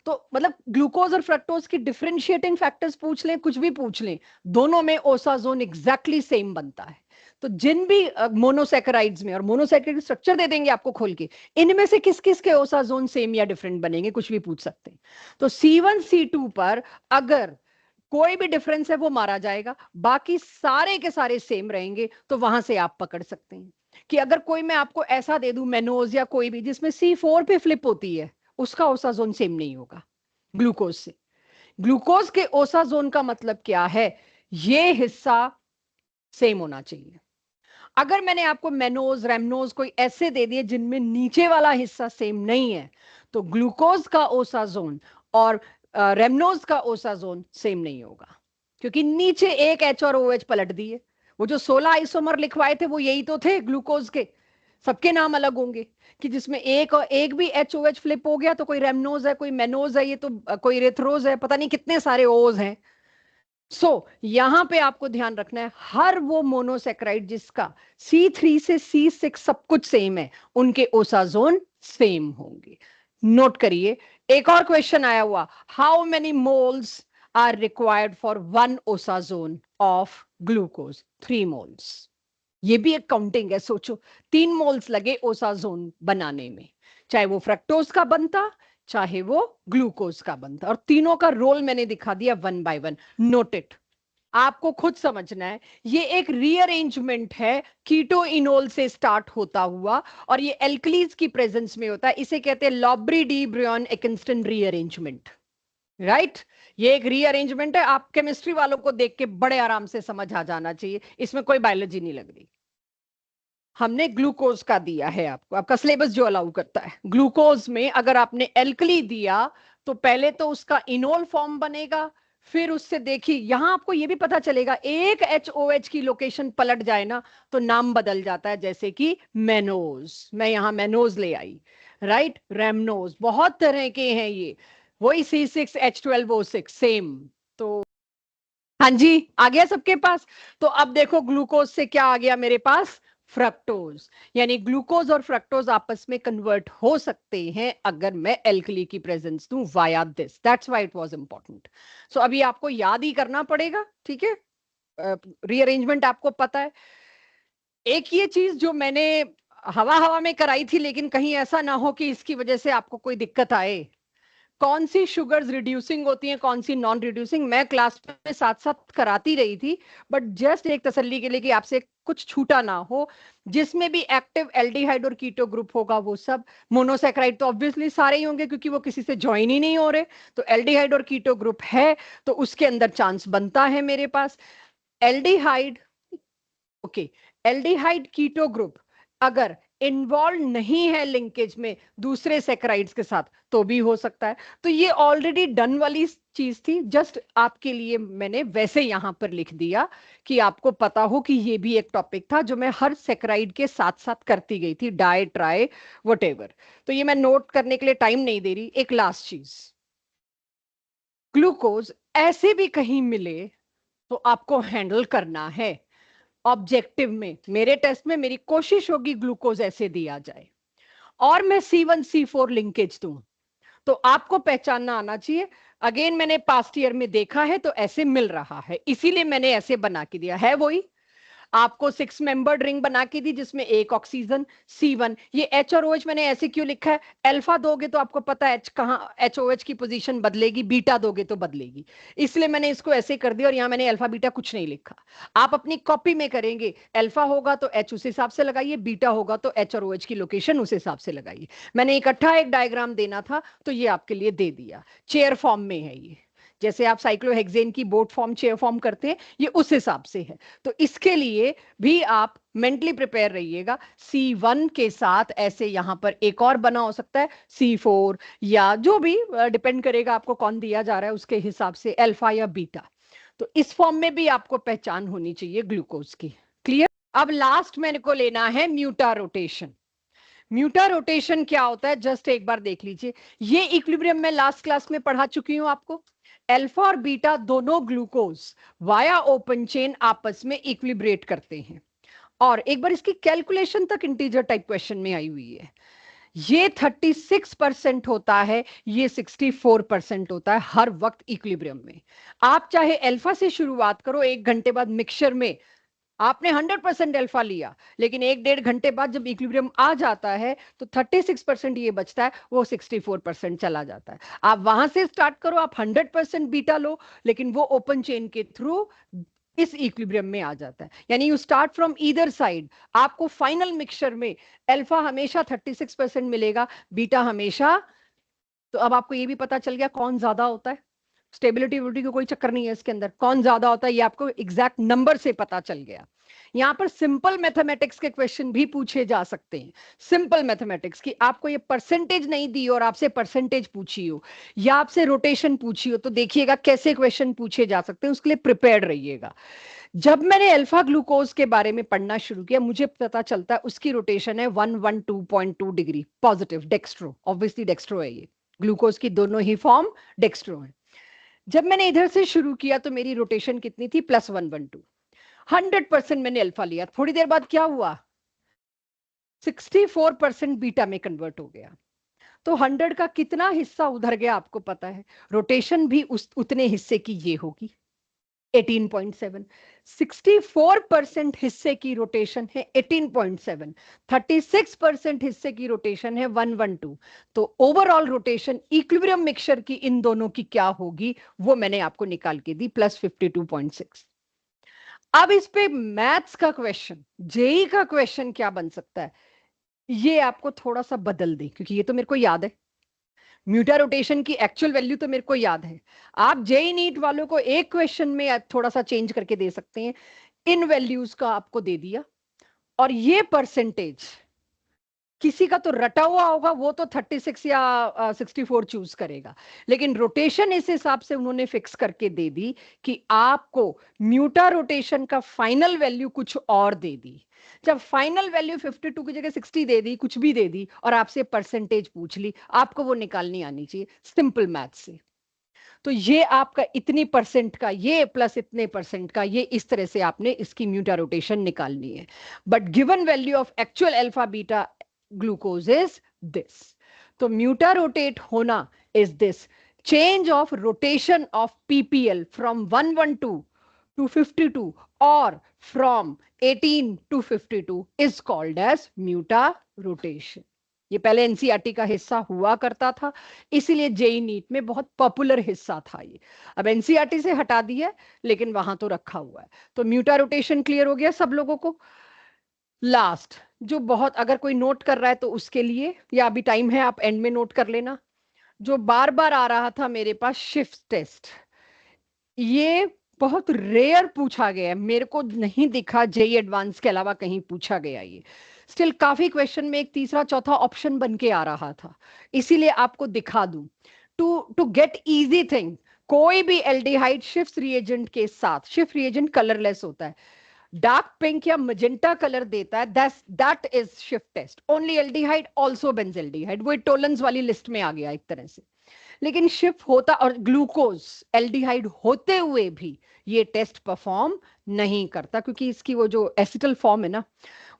तो मतलब ग्लूकोज और फ्रक्टोज की डिफरेंशिएटिंग फैक्टर्स पूछ लें, कुछ भी पूछ लें, दोनों में ओसाजोन एग्जैक्टली सेम बनता है। तो जिन भी मोनोसैकेराइड्स में, और मोनोसैकेराइड स्ट्रक्चर दे देंगे आपको खोल के, इनमें से किस किस के ओसाजोन सेम या डिफरेंट बनेंगे, कुछ भी पूछ सकते हैं। तो C1 C2 पर अगर कोई भी डिफरेंस है वो मारा जाएगा, बाकी सारे के सारे सेम रहेंगे, तो वहां से आप पकड़ सकते हैं कि अगर कोई मैं आपको ऐसा दे दूं मेनोज या कोई भी जिसमें C4 पे फ्लिप होती है, उसका ओसाजोन सेम नहीं होगा ग्लूकोज से। ग्लूकोज के ओसाजोन का मतलब क्या है, ये हिस्सा सेम होना चाहिए। अगर मैंने आपको मेनोज, रेमनोज कोई ऐसे दे दिए जिनमें नीचे वाला हिस्सा सेम नहीं है, तो ग्लूकोज का ओसाजोन और रेमनोज का ओसाजोन सेम नहीं होगा, क्योंकि नीचे एक H और OH पलट दिए। वो जो 16 आइसोमर लिखवाए थे वो यही तो थे ग्लूकोज के, सबके नाम अलग होंगे, कि जिसमें एक और एक भी HOH फ्लिप हो गया तो कोई रेमनोज है, कोई मेनोज है, ये तो कोई रेथरोज है, पता नहीं कितने सारे ओज हैं। यहां पे आपको ध्यान रखना है, हर वो मोनोसेक्राइड जिसका C3 से C6 सब कुछ सेम है, उनके ओसाजोन सेम होंगे। नोट करिए, एक और क्वेश्चन आया हुआ, how many moles are required for 1 osazone of glucose? 3 moles. ये भी एक काउंटिंग है, सोचो 3 मोल्स लगे ओसाजोन बनाने में, चाहे वो फ्रक्टोज का बनता, चाहे वो ग्लूकोज का बनता, और तीनों का रोल मैंने दिखा दिया 1 बाय 1। नोट इट, आपको खुद समझना है, ये एक रीअरेंजमेंट है, कीटो इनोल से स्टार्ट होता हुआ, और ये एल्कलीज की प्रेजेंस में होता है, इसे कहते हैं लॉब्री डी ब्रियन एकिंस्टन रीअरेंजमेंट, राइट। ये एक रीअरेंजमेंट है, आप केमिस्ट्री वालों को देख के बड़े आराम से समझ आ जाना चाहिए, इसमें कोई बायोलॉजी नहीं लग रही। हमने ग्लूकोज का दिया है आपको, आपका सिलेबस जो अलाउ करता है, ग्लूकोज में अगर आपने एल्कली दिया तो पहले तो उसका इनोल फॉर्म बनेगा, फिर उससे देखिए यहां आपको यह भी पता चलेगा, एक HOH की लोकेशन पलट जाए ना तो नाम बदल जाता है, जैसे कि मेनोज, मैं यहां मेनोज ले आई, राइट, रेमनोज, बहुत तरह के हैं ये, वही C6H12O6 सेम। तो हाँ जी, आ गया सबके पास। तो अब देखो ग्लूकोज से क्या आ गया मेरे पास, फ्रक्टोज, यानी ग्लूकोज और फ्रक्टोज आपस में कन्वर्ट हो सकते हैं अगर मैं एल्कली की प्रेजेंस दूं via this, that's why it was important. So अभी आपको याद ही करना पड़ेगा, ठीक है, रीअरेंजमेंट आपको पता है। एक ये चीज जो मैंने हवा हवा में कराई थी, लेकिन कहीं ऐसा ना हो कि इसकी वजह से आपको कोई दिक्कत आए, कौन सी शुगर्स रिड्यूसिंग होती हैं, कौन सी नॉन रिड्यूसिंग, मैं क्लास में साथ साथ कराती रही थी, बट जस्ट एक तसल्ली के लिए कि आपसे कुछ छूटा ना हो, जिसमें भी एक्टिव एल्डिहाइड और कीटो ग्रुप होगा वो सब, मोनोसैकेराइड तो ऑब्वियसली सारे ही होंगे क्योंकि वो किसी से ज्वाइन ही नहीं हो रहे, तो एल्डिहाइड और कीटो ग्रुप है तो उसके अंदर चांस बनता है मेरे पास aldehyde, okay, aldehyde keto group अगर इन्वॉल्व नहीं है लिंकेज में दूसरे सेक्राइड्स के साथ तो भी हो सकता है। तो ये ऑलरेडी डन वाली चीज थी, जस्ट आपके लिए मैंने वैसे यहां पर लिख दिया कि आपको पता हो कि ये भी एक टॉपिक था जो मैं हर सेक्राइड के साथ साथ करती गई थी, डाई, ट्राई, व्हाटएवर। तो ये मैं नोट करने के लिए टाइम नहीं दे रही। एक लास्ट चीज, ग्लूकोज ऐसे भी कहीं मिले तो आपको हैंडल करना है, ऑब्जेक्टिव में, मेरे टेस्ट में मेरी कोशिश होगी ग्लूकोज ऐसे दिया जाए और मैं C1C4 लिंकेज दूं, तो आपको पहचानना आना चाहिए। अगेन मैंने पास्ट ईयर में देखा है तो ऐसे मिल रहा है, इसीलिए मैंने ऐसे बना के दिया है। वही आपको 6 मेंबर्ड रिंग बना के दी जिसमें एक ऑक्सीजन C1। ये H और OH मैंने ऐसे क्यों लिखा है, अल्फा दोगे तो आपको पता है H कहां, HOH की पोजीशन बदलेगी, बीटा दोगे तो बदलेगी, इसलिए मैंने इसको ऐसे कर दिया और यहां मैंने अल्फा बीटा कुछ नहीं लिखा। आप अपनी कॉपी में करेंगे, अल्फा होगा तो H उस हिसाब से लगाइए, बीटा होगा तो H और OH की लोकेशन उस हिसाब से लगाइए। मैंने इकट्ठा एक डायग्राम देना था तो ये आपके लिए दे दिया, चेयर फॉर्म में है ये, जैसे आप साइक्लोहेक्सेन की बोट फॉर्म चेयर फॉर्म करते हैं ये उस हिसाब से है। तो इसके लिए भी आप मेंटली प्रिपेयर रहिएगा। C1 के साथ ऐसे यहां पर एक और बना हो सकता है C4, या जो भी डिपेंड करेगा आपको कौन दिया जा रहा है उसके हिसाब से, अल्फा या बीटा। तो इस फॉर्म में भी आपको पहचान होनी चाहिए ग्लूकोज की। क्लियर। अब लास्ट मेरे को लेना है म्यूटा रोटेशन। म्यूटा रोटेशन क्या होता है जस्ट एक बार देख लीजिए। ये इक्विलिब्रियम मैं लास्ट क्लास में पढ़ा चुकी हूं आपको। अल्फा और बीटा दोनों ग्लूकोज वाया ओपन चेन आपस में इक्विलिब्रेट करते हैं, और एक बार इसकी कैलकुलेशन तक इंटीजर टाइप क्वेश्चन में आई हुई है। ये 36% होता है, ये 64% होता है हर वक्त इक्विलिब्रियम में। आप चाहे अल्फा से शुरुआत करो, 1 घंटे बाद मिक्सचर में आपने 100% अल्फा लिया, लेकिन 1-1.5 घंटे बाद जब इक्विलिब्रियम आ जाता है तो 36% ये बचता है, वो 64% चला जाता है। आप वहां से स्टार्ट करो, आप 100% बीटा लो, लेकिन वो ओपन चेन के थ्रू इस इक्विलिब्रियम में आ जाता है। यानी you start from either side, आपको फाइनल मिक्सचर में अल्फा हमेशा 36% मिलेगा, बीटा हमेशा। तो अब आपको ये भी पता चल गया कौन ज्यादा होता है। स्टेबिलिटी का कोई चक्कर नहीं है इसके अंदर, कौन ज्यादा होता है ये आपको एग्जैक्ट नंबर से पता चल गया। यहां पर सिंपल मैथमेटिक्स के क्वेश्चन भी पूछे जा सकते हैं। सिंपल मैथमेटिक्स की आपको ये परसेंटेज नहीं दी और आपसे परसेंटेज पूछी हो, या आपसे रोटेशन पूछी हो, तो देखिएगा कैसे क्वेश्चन पूछे जा सकते हैं, उसके लिए प्रिपेयर्ड रहिएगा। जब मैंने अल्फा ग्लूकोज के बारे में पढ़ना शुरू किया, मुझे पता चलता है उसकी रोटेशन है 112.2 degree positive, dextro, obviously dextro है ये, ग्लूकोज की दोनों ही फॉर्म डेक्स्ट्रो है। जब मैंने इधर से शुरू किया तो मेरी रोटेशन कितनी थी, +112। 100% मैंने अल्फा लिया, थोड़ी देर बाद क्या हुआ, 64% बीटा में कन्वर्ट हो गया। तो 100 का कितना हिस्सा उधर गया आपको पता है, रोटेशन भी उतने हिस्से की ये होगी 18.7। 64% हिस्से की रोटेशन है 18.7, 36% हिस्से की रोटेशन है 112। तो ओवरऑल रोटेशन इक्विलिब्रियम मिक्सचर की इन दोनों की क्या होगी वो मैंने आपको निकाल के दी, +52.6। अब इस पे मैथ्स का क्वेश्चन, जेई का क्वेश्चन क्या बन सकता है, ये आपको थोड़ा सा बदल दे, क्योंकि ये तो मेरे को याद है, म्यूटा रोटेशन की एक्चुअल वैल्यू तो मेरे को याद है। आप जेई नीट वालों को एक क्वेश्चन में थोड़ा सा चेंज करके दे सकते हैं, इन वैल्यूज का आपको दे दिया, और ये परसेंटेज किसी का तो रटा हुआ होगा, वो तो 36 या 64 चूज करेगा, लेकिन रोटेशन इस हिसाब से उन्होंने फिक्स करके दे दी कि आपको म्यूटा रोटेशन का फाइनल वैल्यू कुछ और दे दी। जब फाइनल वैल्यू 52 की जगह 60 दे दी, कुछ भी दे दी, और आपसे परसेंटेज पूछ ली, आपको वो निकालनी आनी चाहिए सिंपल मैथ से। तो ये आपका इतनी परसेंट का, ये प्लस इतने परसेंट का, ये इस तरह से आपने इसकी म्यूटा रोटेशन निकालनी है। But given value of actual alpha beta glucose is this. तो म्यूटा रोटेट होना is this, change of rotation of PPL from 112 to 52 or from 18 to 52 is called as muta rotation। ये पहले एनसीईआरटी का हिस्सा हुआ करता था, इसीलिए जेई नीट में बहुत पॉपुलर हिस्सा था ये। अब एनसीईआरटी से हटा दिया, लेकिन वहां तो रखा हुआ है। तो म्यूटा रोटेशन क्लियर हो गया सब लोगों को। लास्ट जो बहुत, अगर कोई नोट कर रहा है तो उसके लिए, या अभी टाइम है आप एंड में नोट कर लेना, जो बार बार आ रहा था मेरे पास, शिफ्ट टेस्ट। ये बहुत रेयर पूछा गया है, मेरे को नहीं दिखा जेई एडवांस के अलावा कहीं पूछा गया ये। स्टिल काफी क्वेश्चन में एक तीसरा चौथा ऑप्शन बन के आ रहा था, इसीलिए आपको दिखा दूं टू गेट इजी थिंग। कोई भी एल्डिहाइड शिफ्ट रिएजेंट के साथ, शिफ्ट रिएजेंट कलरलेस होता है, डार्क पिंक या मजेंटा कलर देता है, दैट इज शिफ्ट test. Only aldehyde, also benzaldehyde, वो टोलेंस वाली लिस्ट में आ गया एक तरह से। लेकिन शिफ्ट होता और ग्लूकोज एल्डिहाइड होते हुए भी ये टेस्ट परफॉर्म नहीं करता, क्योंकि इसकी वो जो एसिटल फॉर्म है ना,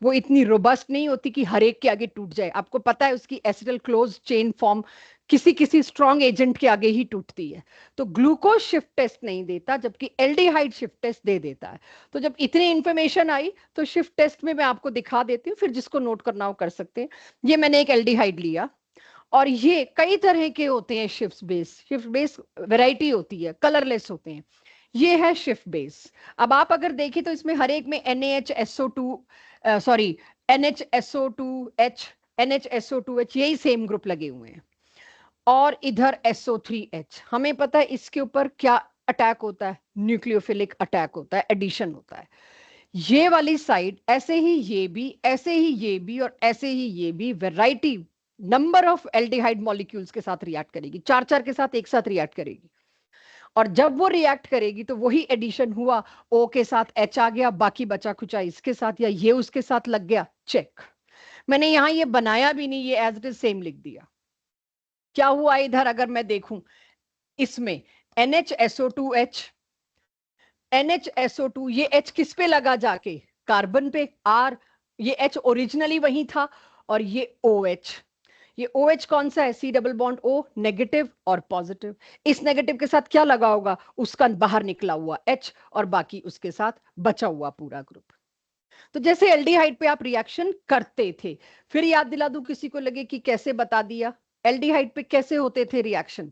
वो इतनी रोबस्ट नहीं होती कि हर एक के आगे टूट जाए। आपको पता है उसकी एसिटल क्लोज चेन फॉर्म किसी किसी स्ट्रॉन्ग एजेंट के आगे ही टूटती है। तो ग्लूकोज शिफ्ट टेस्ट नहीं देता, जबकि एल्डिहाइड शिफ्ट टेस्ट दे देता है। तो जब इतनी इंफॉर्मेशन आई तो शिफ्ट टेस्ट में मैं आपको दिखा देती हूँ, फिर जिसको नोट करना हो कर सकते हैं। ये मैंने एक एल्डिहाइड लिया, और ये कई तरह के होते हैं शिफ्ट बेस वैरायटी होती है, कलरलेस होते हैं। ये है शिफ्ट बेस। अब आप अगर देखें तो इसमें हर एक में NaHSO2 सॉरी NHSO2H NHSO2H यही सेम ग्रुप लगे हुए हैं, और इधर SO3H। हमें पता है इसके ऊपर क्या अटैक होता है, न्यूक्लियोफिलिक अटैक होता है, एडिशन होता है। ये वाली साइड ऐसे ही ये भी, ऐसे ही ये भी, और ऐसे ही ये भी variety number of aldehyde molecules के साथ रिएक्ट करेगी, चार चार के साथ एक साथ रिएक्ट करेगी। और जब वो रिएक्ट करेगी तो वही एडिशन हुआ, O के साथ H आ गया, बाकी बचा खुचा इसके साथ, या ये उसके साथ लग गया, चेक। मैंने यहां ये बनाया भी नहीं, ये एज इट इज सेम लिख दिया। क्या हुआ इधर अगर मैं देखूं, इसमें NHSO2H NHSO2, ये H किस पे लगा जाके, कार्बन पे, R, ये H ओरिजिनली वही था, और ये OH, ये OH कौन सा है, C double bond O, negative और पॉजिटिव। इस नेगेटिव के साथ क्या लगा होगा, उसका बाहर निकला हुआ H, और बाकी उसके साथ बचा हुआ पूरा ग्रुप। तो जैसे एल्डिहाइड पे आप रिएक्शन करते थे, फिर याद दिला दूं किसी को लगे कि कैसे बता दिया, एल्डिहाइड पे कैसे होते थे रिएक्शन।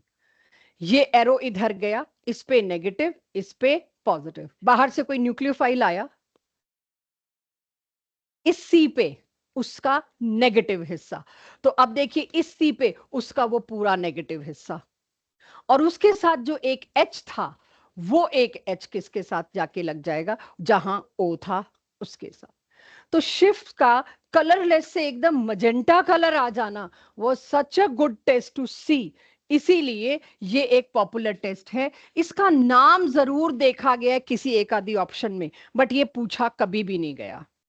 ये एरो इधर गया, इस पे नेगेटिव, इस पे पॉजिटिव, बाहर से कोई न्यूक्लियोफाइल आया, इस सी पे उसका नेगेटिव हिस्सा, तो अब देखिए इस सी पे उसका वो पूरा नेगेटिव हिस्सा, और उसके साथ जो एक H था, वो एक H किसके साथ जाके लग जाएगा, जहां O था उसके साथ। तो शिफ्ट का कलरलेस से एकदम मजेंटा कलर आ जाना, वो सच अ गुड टेस्ट टू सी। इसीलिए ये एक पॉपुलर टेस्ट है। इसका नाम जरूर देखा गया है किसी एक आदि ऑप्शन में, बट ये पूछा कभी भी नहीं गया।